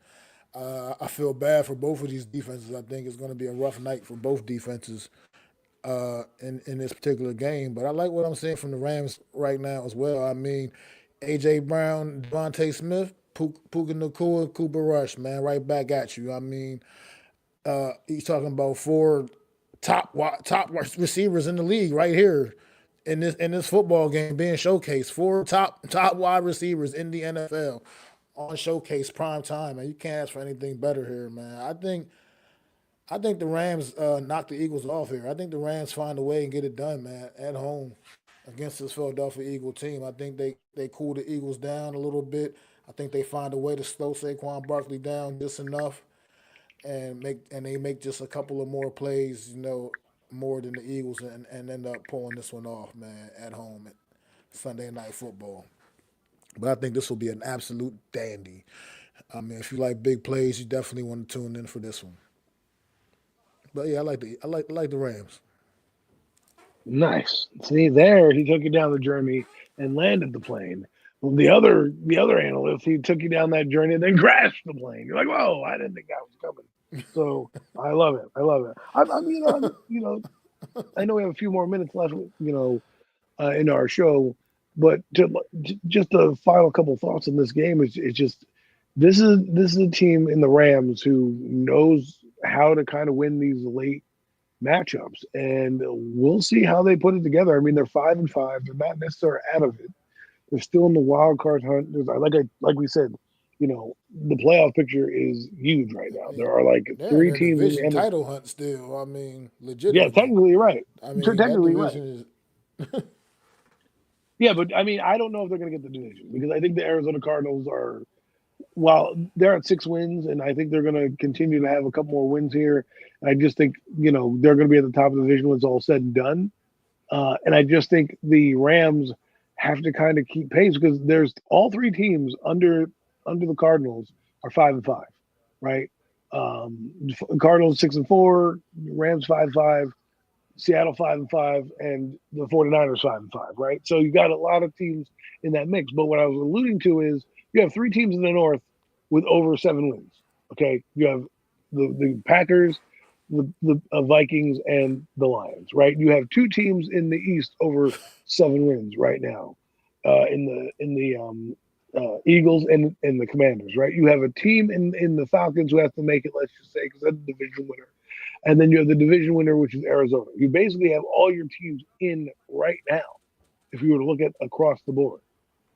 I feel bad for both of these defenses. I think it's going to be a rough night for both defenses in this particular game. But I like what I'm seeing from the Rams right now as well. I mean, A.J. Brown, Devontae Smith, Puka Nacua, Cooper Rush, man, right back at you. I mean, he's talking about four top receivers in the league right here in this football game being showcased. Four top wide receivers in the NFL on showcase prime time, man. You can't ask for anything better here, man. I think the Rams knock the Eagles off here. I think the Rams find a way and get it done, man, at home against this Philadelphia Eagle team. I think they cool the Eagles down a little bit. I think they find a way to slow Saquon Barkley down just enough and they make just a couple of more plays, more than the Eagles and end up pulling this one off, man, at home at Sunday Night Football. But I think this will be an absolute dandy. I mean, if you like big plays, you definitely want to tune in for this one. But yeah, I like the Rams. Nice. See, there he took you down the journey and landed the plane. Well, the other analyst, he took you down that journey and then crashed the plane. You're like, whoa, I didn't think that was coming. So I love it. I know we have a few more minutes left, in our show, but just a final couple thoughts on this game is just this is a team in the Rams who knows how to kind of win these late matchups, and we'll see how they put it together. I mean, they're 5-5. They're not necessarily out of it. They're still in the wild card hunt. Like we said, the playoff picture is huge right now. There are like three teams in the title hunt still. I mean, legitimately. Yeah, technically you're right. I mean, technically right. Is... Yeah, but I mean, I don't know if they're going to get the division because I think the Arizona Cardinals are, while they're at 6 wins, and I think they're going to continue to have a couple more wins here. I just think they're going to be at the top of the division when it's all said and done. And I just think the Rams have to kind of keep pace because there's all three teams under the Cardinals are 5-5, right? Cardinals 6-4, Rams 5-5, Seattle 5-5, and the 49ers 5-5, right? So you got a lot of teams in that mix. But what I was alluding to is you have three teams in the North with over 7 wins. Okay, you have the Packers, the Vikings, and the Lions, right? You have 2 teams in the East over 7 wins right now, in the Eagles and the Commanders, right? You have a team in the Falcons who has to make it, let's just say, because they're the division winner. And then you have the division winner, which is Arizona. You basically have all your teams in right now, if you were to look at across the board,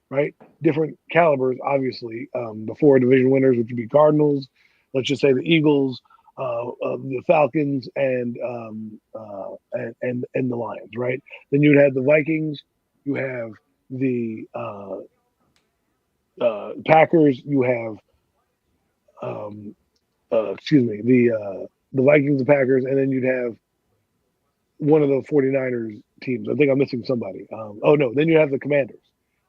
right? Different calibers, obviously. The 4 division winners, which would be Cardinals, let's just say the Eagles, the Falcons, and the Lions, right? Then you'd have the Vikings, you have the Packers, you have the Vikings, the Packers, and then you'd have one of the 49ers teams. I think I'm missing somebody. Oh no, then you have the Commanders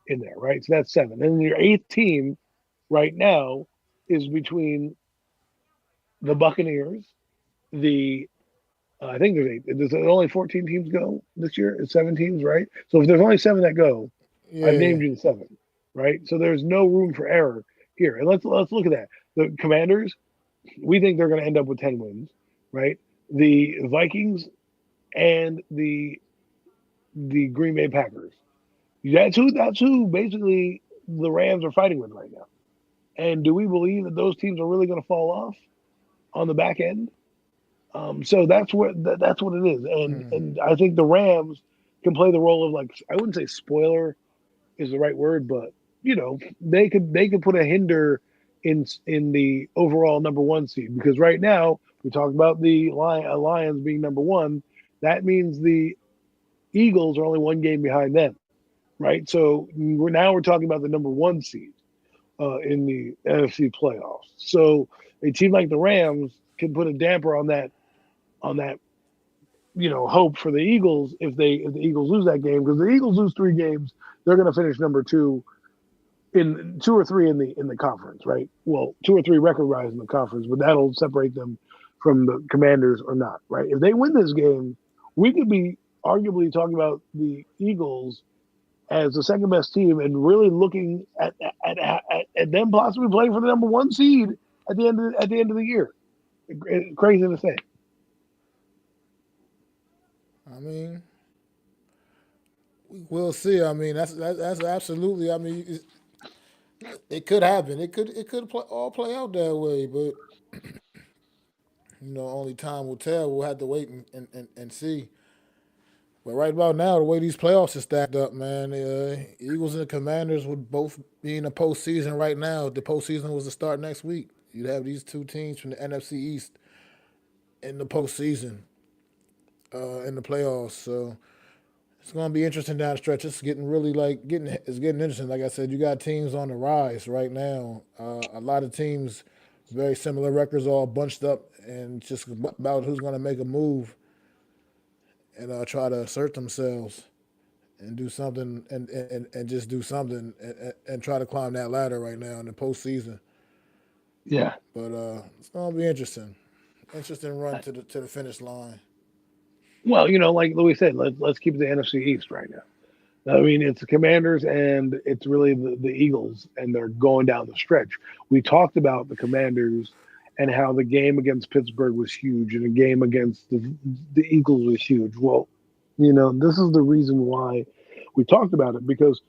in there, right? So that's 7. And your 8th team right now is between the Buccaneers, the I think there's 8. There's only 14 teams go this year. It's 7 teams, right? So if there's only 7 that go, I've Yeah. named you the 7, right? So there's no room for error here. And let's look at that. The Commanders, we think they're going to end up with 10 wins, right? The Vikings and the Green Bay Packers. That's who basically the Rams are fighting with right now. And do we believe that those teams are really going to fall off on the back end? So that's what it is, and I think the Rams can play the role of, like, I wouldn't say spoiler is the right word, but they could put a hinder in the overall number 1 seed, because right now we talked about the Lions being number 1. That means the Eagles are only 1 game behind them, right? So we're talking about the number 1 seed in the NFC playoffs. So a team like the Rams can put a damper on that hope for the Eagles if the Eagles lose that game, because the Eagles lose 3 games, they're going to finish number 2 in 2 or 3 in the conference, right? Well, 2 or 3 record rise in the conference, but that'll separate them from the Commanders or not, right? If they win this game, we could be arguably talking about the Eagles as the second best team and really looking at them possibly playing for the number 1 seed at the end of the year. Crazy to say. I mean, we'll see. I mean, that's absolutely. I mean, it could happen. It could all play out that way, but only time will tell. We'll have to wait and see. But right about now, the way these playoffs are stacked up, man, Eagles and the Commanders would both be in the postseason right now. If the postseason was to start next week, you'd have these 2 teams from the NFC East in the postseason, in the playoffs. So it's going to be interesting down the stretch. It's getting really it's getting interesting. Like I said, you got teams on the rise right now. A lot of teams, very similar records, all bunched up, and just about who's going to make a move and try to assert themselves and do something and just do something and try to climb that ladder right now in the postseason. Yeah. But it's gonna be interesting. Interesting run to the finish line. Well, like Louis said, let's keep the NFC East right now. I mean, it's the Commanders and it's really the Eagles, and they're going down the stretch. We talked about the Commanders and how the game against Pittsburgh was huge and the game against the Eagles was huge. Well, this is the reason why we talked about it, because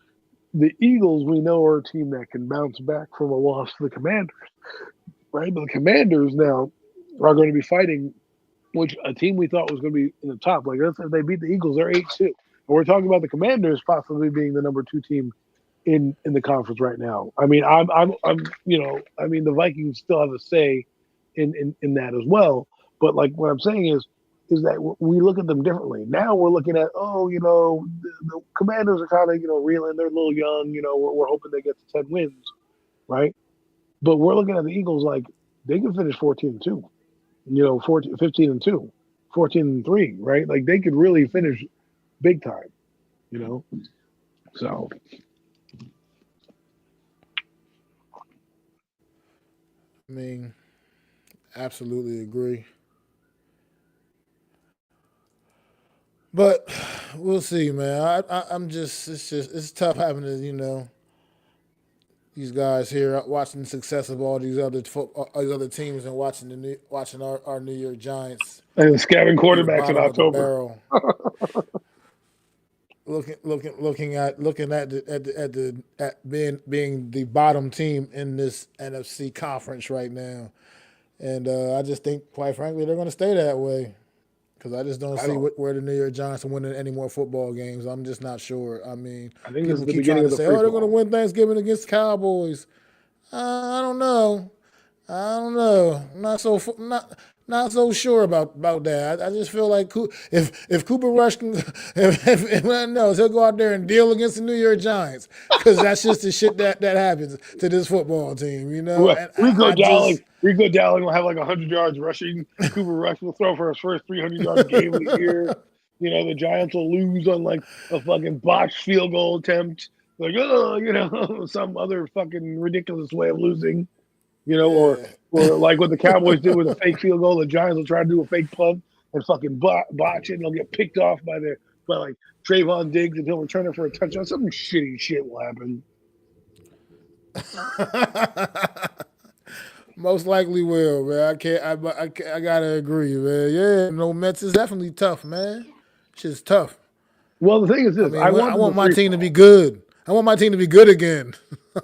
the Eagles, we know, are a team that can bounce back from a loss to the Commanders, right? But the Commanders now are going to be fighting, which a team we thought was going to be in the top. Like, if they beat the Eagles, they're 8-2. And we're talking about the Commanders possibly being the number 2 team in the conference right now. I mean, the Vikings still have a say in that as well. But like what I'm saying is that we look at them differently. Now we're looking at, the Commanders are kind of, reeling. They're a little young. We're hoping they get to 10 wins, right? But we're looking at the Eagles like they can finish 14-2, 15-2, 14-3, right? Like they could really finish big time, So. I mean, absolutely agree. But we'll see, man. I'm just it's tough having to these guys here watching the success of all these other teams and watching our New York Giants And scamming be the quarterbacks in bottom of the October. barrel. looking at being the bottom team in this NFC conference right now, and I just think, quite frankly, they're going to stay that way. Because I just don't see where the New York Giants are winning any more football games. I'm just not sure. I mean, I think this is people the keep beginning trying of to the say, free "Oh, they're going to fall. win Thanksgiving against the Cowboys." I don't know. I'm not so sure about that. I just feel like if Cooper Rush can, if knows, he'll go out there and deal against the New York Giants, because that's just the shit that happens to this football team, And Rico Dowling will have like 100 yards rushing. Cooper Rush will throw for his first 300-yard game of the year. The Giants will lose on like a fucking botched field goal attempt, like some other fucking ridiculous way of losing, or Yeah. like what the Cowboys did with a fake field goal. The Giants will try to do a fake punt and fucking botch it, and they'll get picked off by like Trayvon Diggs, and he'll return it for a touchdown. Some shitty shit will happen. Most likely will, man. I can't. I gotta agree, man. Yeah, no Mets is definitely tough, man. Shit's tough. Well, the thing is I this: mean, I I want them to want my free team to be fall. good. I want my team to be good again.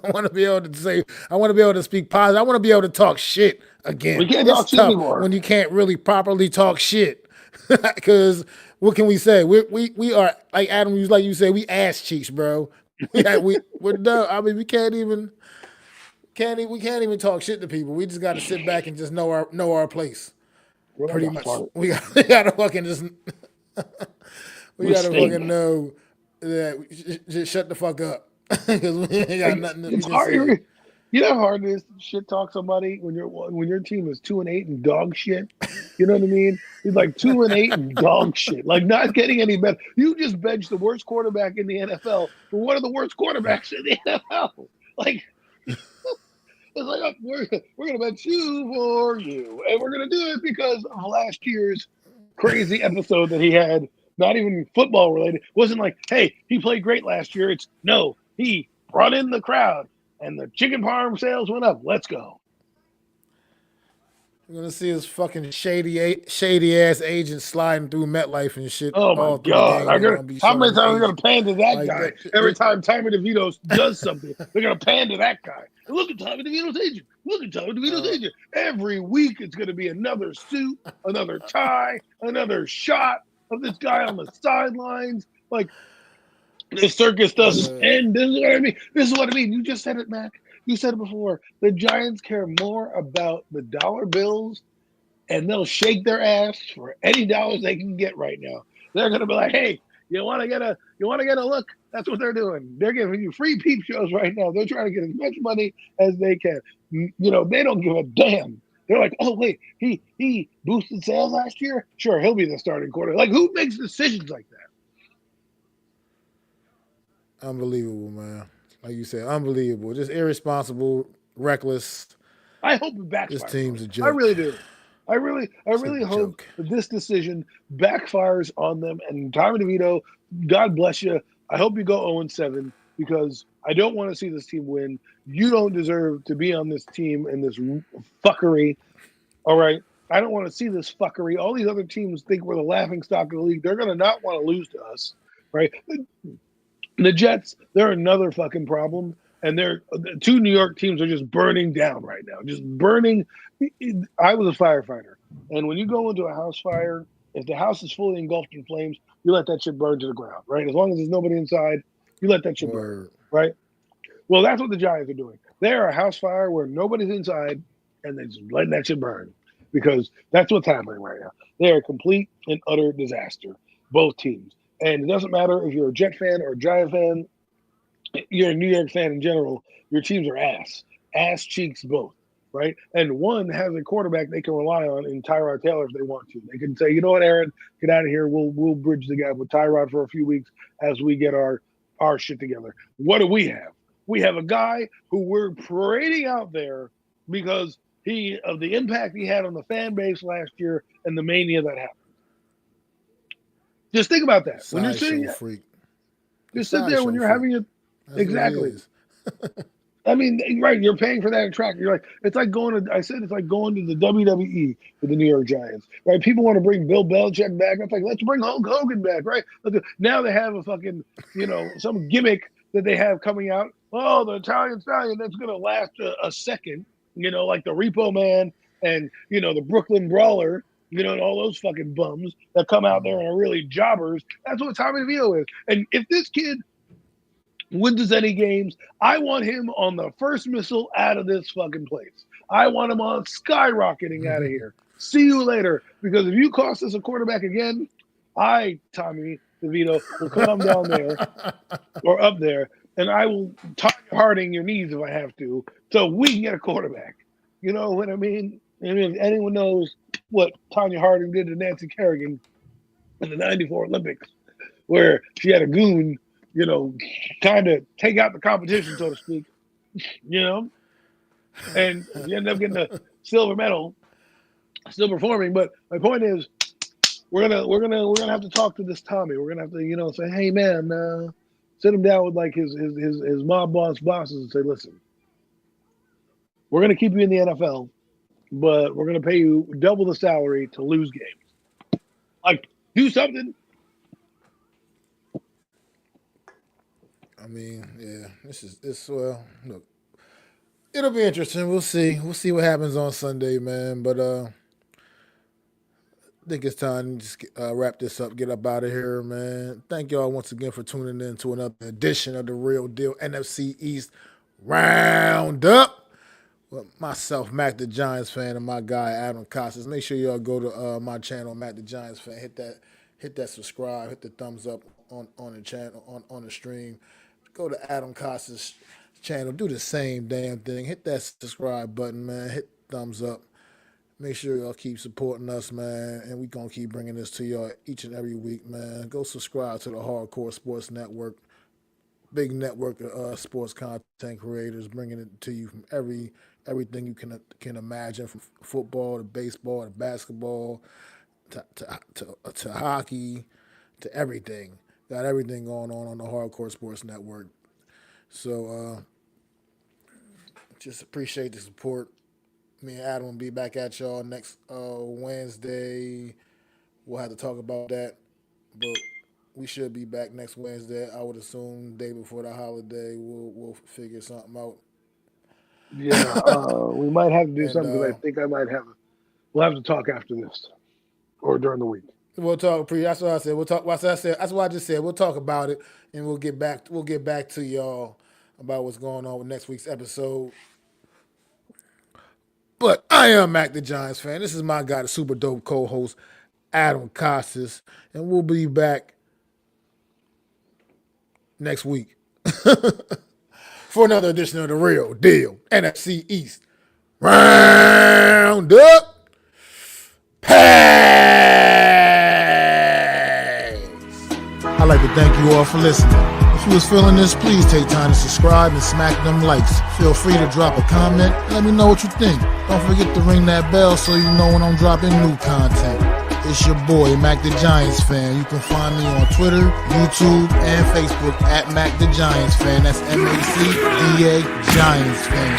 I want to be able to say. I want to be able to speak positive. I want to be able to talk shit We again. can't It's talk shit tough anymore. when you can't really properly talk shit. Because what can we say? We are like Adam. Like you say, we ass cheeks, bro. We're done. I mean, we can't even talk shit to people. We just got to sit back and just know our place. We're like Pretty a much, fart. we got to fucking just we We got to stink. fucking know that just shut the fuck up because we ain't got Like, nothing that we it's can say. hard. You know how hard it is to shit talk somebody when your team is 2-8 and dog shit. You know what I mean? He's like 2-8 and dog shit. Like not getting any better. You just benched the worst quarterback in the NFL for one of the worst quarterbacks in the NFL. Like it's like we're gonna bench you for you, and we're gonna do it because of last year's crazy episode that he had. Not even football related. It wasn't like, hey, he played great last year. It's no, he brought in the crowd and the chicken parm sales went up. Let's go. We're gonna see his fucking shady ass agent sliding through MetLife and shit Oh my all through the God. game. They're gonna be How showing many his times are we going agent to pan to that like guy? that. Every time Tommy DeVito does something, they're going to pan to that guy. And look at Tommy DeVito's agent. Look at Tommy DeVito's agent. Every week it's going to be another suit, another tie, another shot of this guy on the sidelines. Like, the circus doesn't end. This is what I mean. This is what I mean. You just said it, Mac. You said it before. The Giants care more about the dollar bills, and they'll shake their ass for any dollars they can get right now. They're gonna be like, "Hey, you want to get a look?" That's what they're doing. They're giving you free peep shows right now. They're trying to get as much money as they can. They don't give a damn. They're like, "Oh wait, he boosted sales last year. Sure, he'll be the starting quarter." Like, who makes decisions like that? Unbelievable, man. Like you said, unbelievable. Just irresponsible, reckless. I hope it This backfires on team's them. a I joke. really do. I It's a really hope joke. that this decision backfires on them. And Tommy DeVito, God bless you. I hope you go 0-7 because I don't want to see this team win. You don't deserve to be on this team and this fuckery. All right. I don't want to see this fuckery. All these other teams think we're the laughing stock of the league. They're going to not want to lose to us. Right. The Jets, they're another fucking problem. And the two New York teams are just burning down right now. Just burning. I was a firefighter. And when you go into a house fire, if the house is fully engulfed in flames, you let that shit burn to the ground, right? As long as there's nobody inside, you let that shit burn, Word. right? Well, that's what the Giants are doing. They're a house fire where nobody's inside and they're just letting that shit burn because that's what's happening right now. They are a complete and utter disaster, both teams. And it doesn't matter if you're a Jet fan or a Giant fan, you're a New York fan in general, your teams are ass cheeks both, right? And one has a quarterback they can rely on in Tyrod Taylor if they want to. They can say, you know what, Aaron, get out of here. We'll bridge the gap with Tyrod for a few weeks as we get our shit together. What do we have? We have a guy who we're parading out there because of the impact he had on the fan base last year and the mania that happened. Just think about that. When you're sitting, Sideshow freak. A just sit there when sideshow you're freak. having it. That's what he Exactly. is. I mean, right? You're paying for that attraction. You're like, it's like going to. I said it's like going to the WWE with the New York Giants, right? People want to bring Bill Belichick back. It's like let's bring Hulk Hogan back, right? Now they have a fucking, some gimmick that they have coming out. Oh, the Italian Stallion that's going to last a second, like the Repo Man and the Brooklyn Brawler, and all those fucking bums that come out there and are really jobbers. That's what Tommy DeVito is. And if this kid wins any games, I want him on the first missile out of this fucking place. I want him on skyrocketing out of here. See you later. Because if you cost us a quarterback again, Tommy DeVito, will come down there or up there, and I will Tanya Harding your knees if I have to, so we can get a quarterback. You know what I mean? And if anyone knows what Tanya Harding did to Nancy Kerrigan, in the '94 Olympics, where she had a goon, kind of take out the competition, so to speak, and she ended up getting a silver medal, still performing. But my point is, we're gonna have to talk to this Tommy. We're gonna have to, say, hey man, sit him down with like his mob bosses and say, listen, we're gonna keep you in the NFL, but we're gonna pay you double the salary to lose games. Like, do something. I mean, yeah, this well, look, it'll be interesting. We'll see. We'll see what happens on Sunday, man. But I think it's time to just wrap this up, get up out of here, man. Thank y'all once again for tuning in to another edition of the Real Deal NFC East Round-Up. With myself, Mac the Giants fan, and my guy Adam Costas. Make sure y'all go to my channel, Mac the Giants fan. Hit that subscribe, hit the thumbs up on the channel on the stream. Go to Adam Costas' channel, do the same damn thing. Hit that subscribe button, man. Hit thumbs up. Make sure y'all keep supporting us, man, and we gonna keep bringing this to y'all each and every week, man. Go subscribe to the Hardcore Sports Network, big network of sports content creators, bringing it to you from everything you can imagine, from football to baseball to basketball to hockey to everything. Got everything going on the Hardcore Sports Network. So just appreciate the support. Me and Adam will be back at y'all next Wednesday. We'll have to talk about that, but we should be back next Wednesday. I would assume day before the holiday. We'll figure something out. Yeah, we might have to do something, because I think we'll have to talk after this or during the week. We'll talk. That's what I said. We'll talk. That's what I just said. We'll talk about it, and we'll get back to y'all about what's going on with next week's episode. But I am Mac the Giants fan. This is my guy, the super dope co-host, Adam Costas, and we'll be back next week for another edition of the Real Deal NFC East Round-Up. Pass. I'd like to thank you all for listening. If you was feeling this, please take time to subscribe and smack them likes. Feel free to drop a comment. Let me know what you think. Don't forget to ring that bell so you know when I'm dropping new content. It's your boy, Mac the Giants fan. You can find me on Twitter, YouTube, and Facebook at Mac the Giants fan. That's MacDa Giants fan.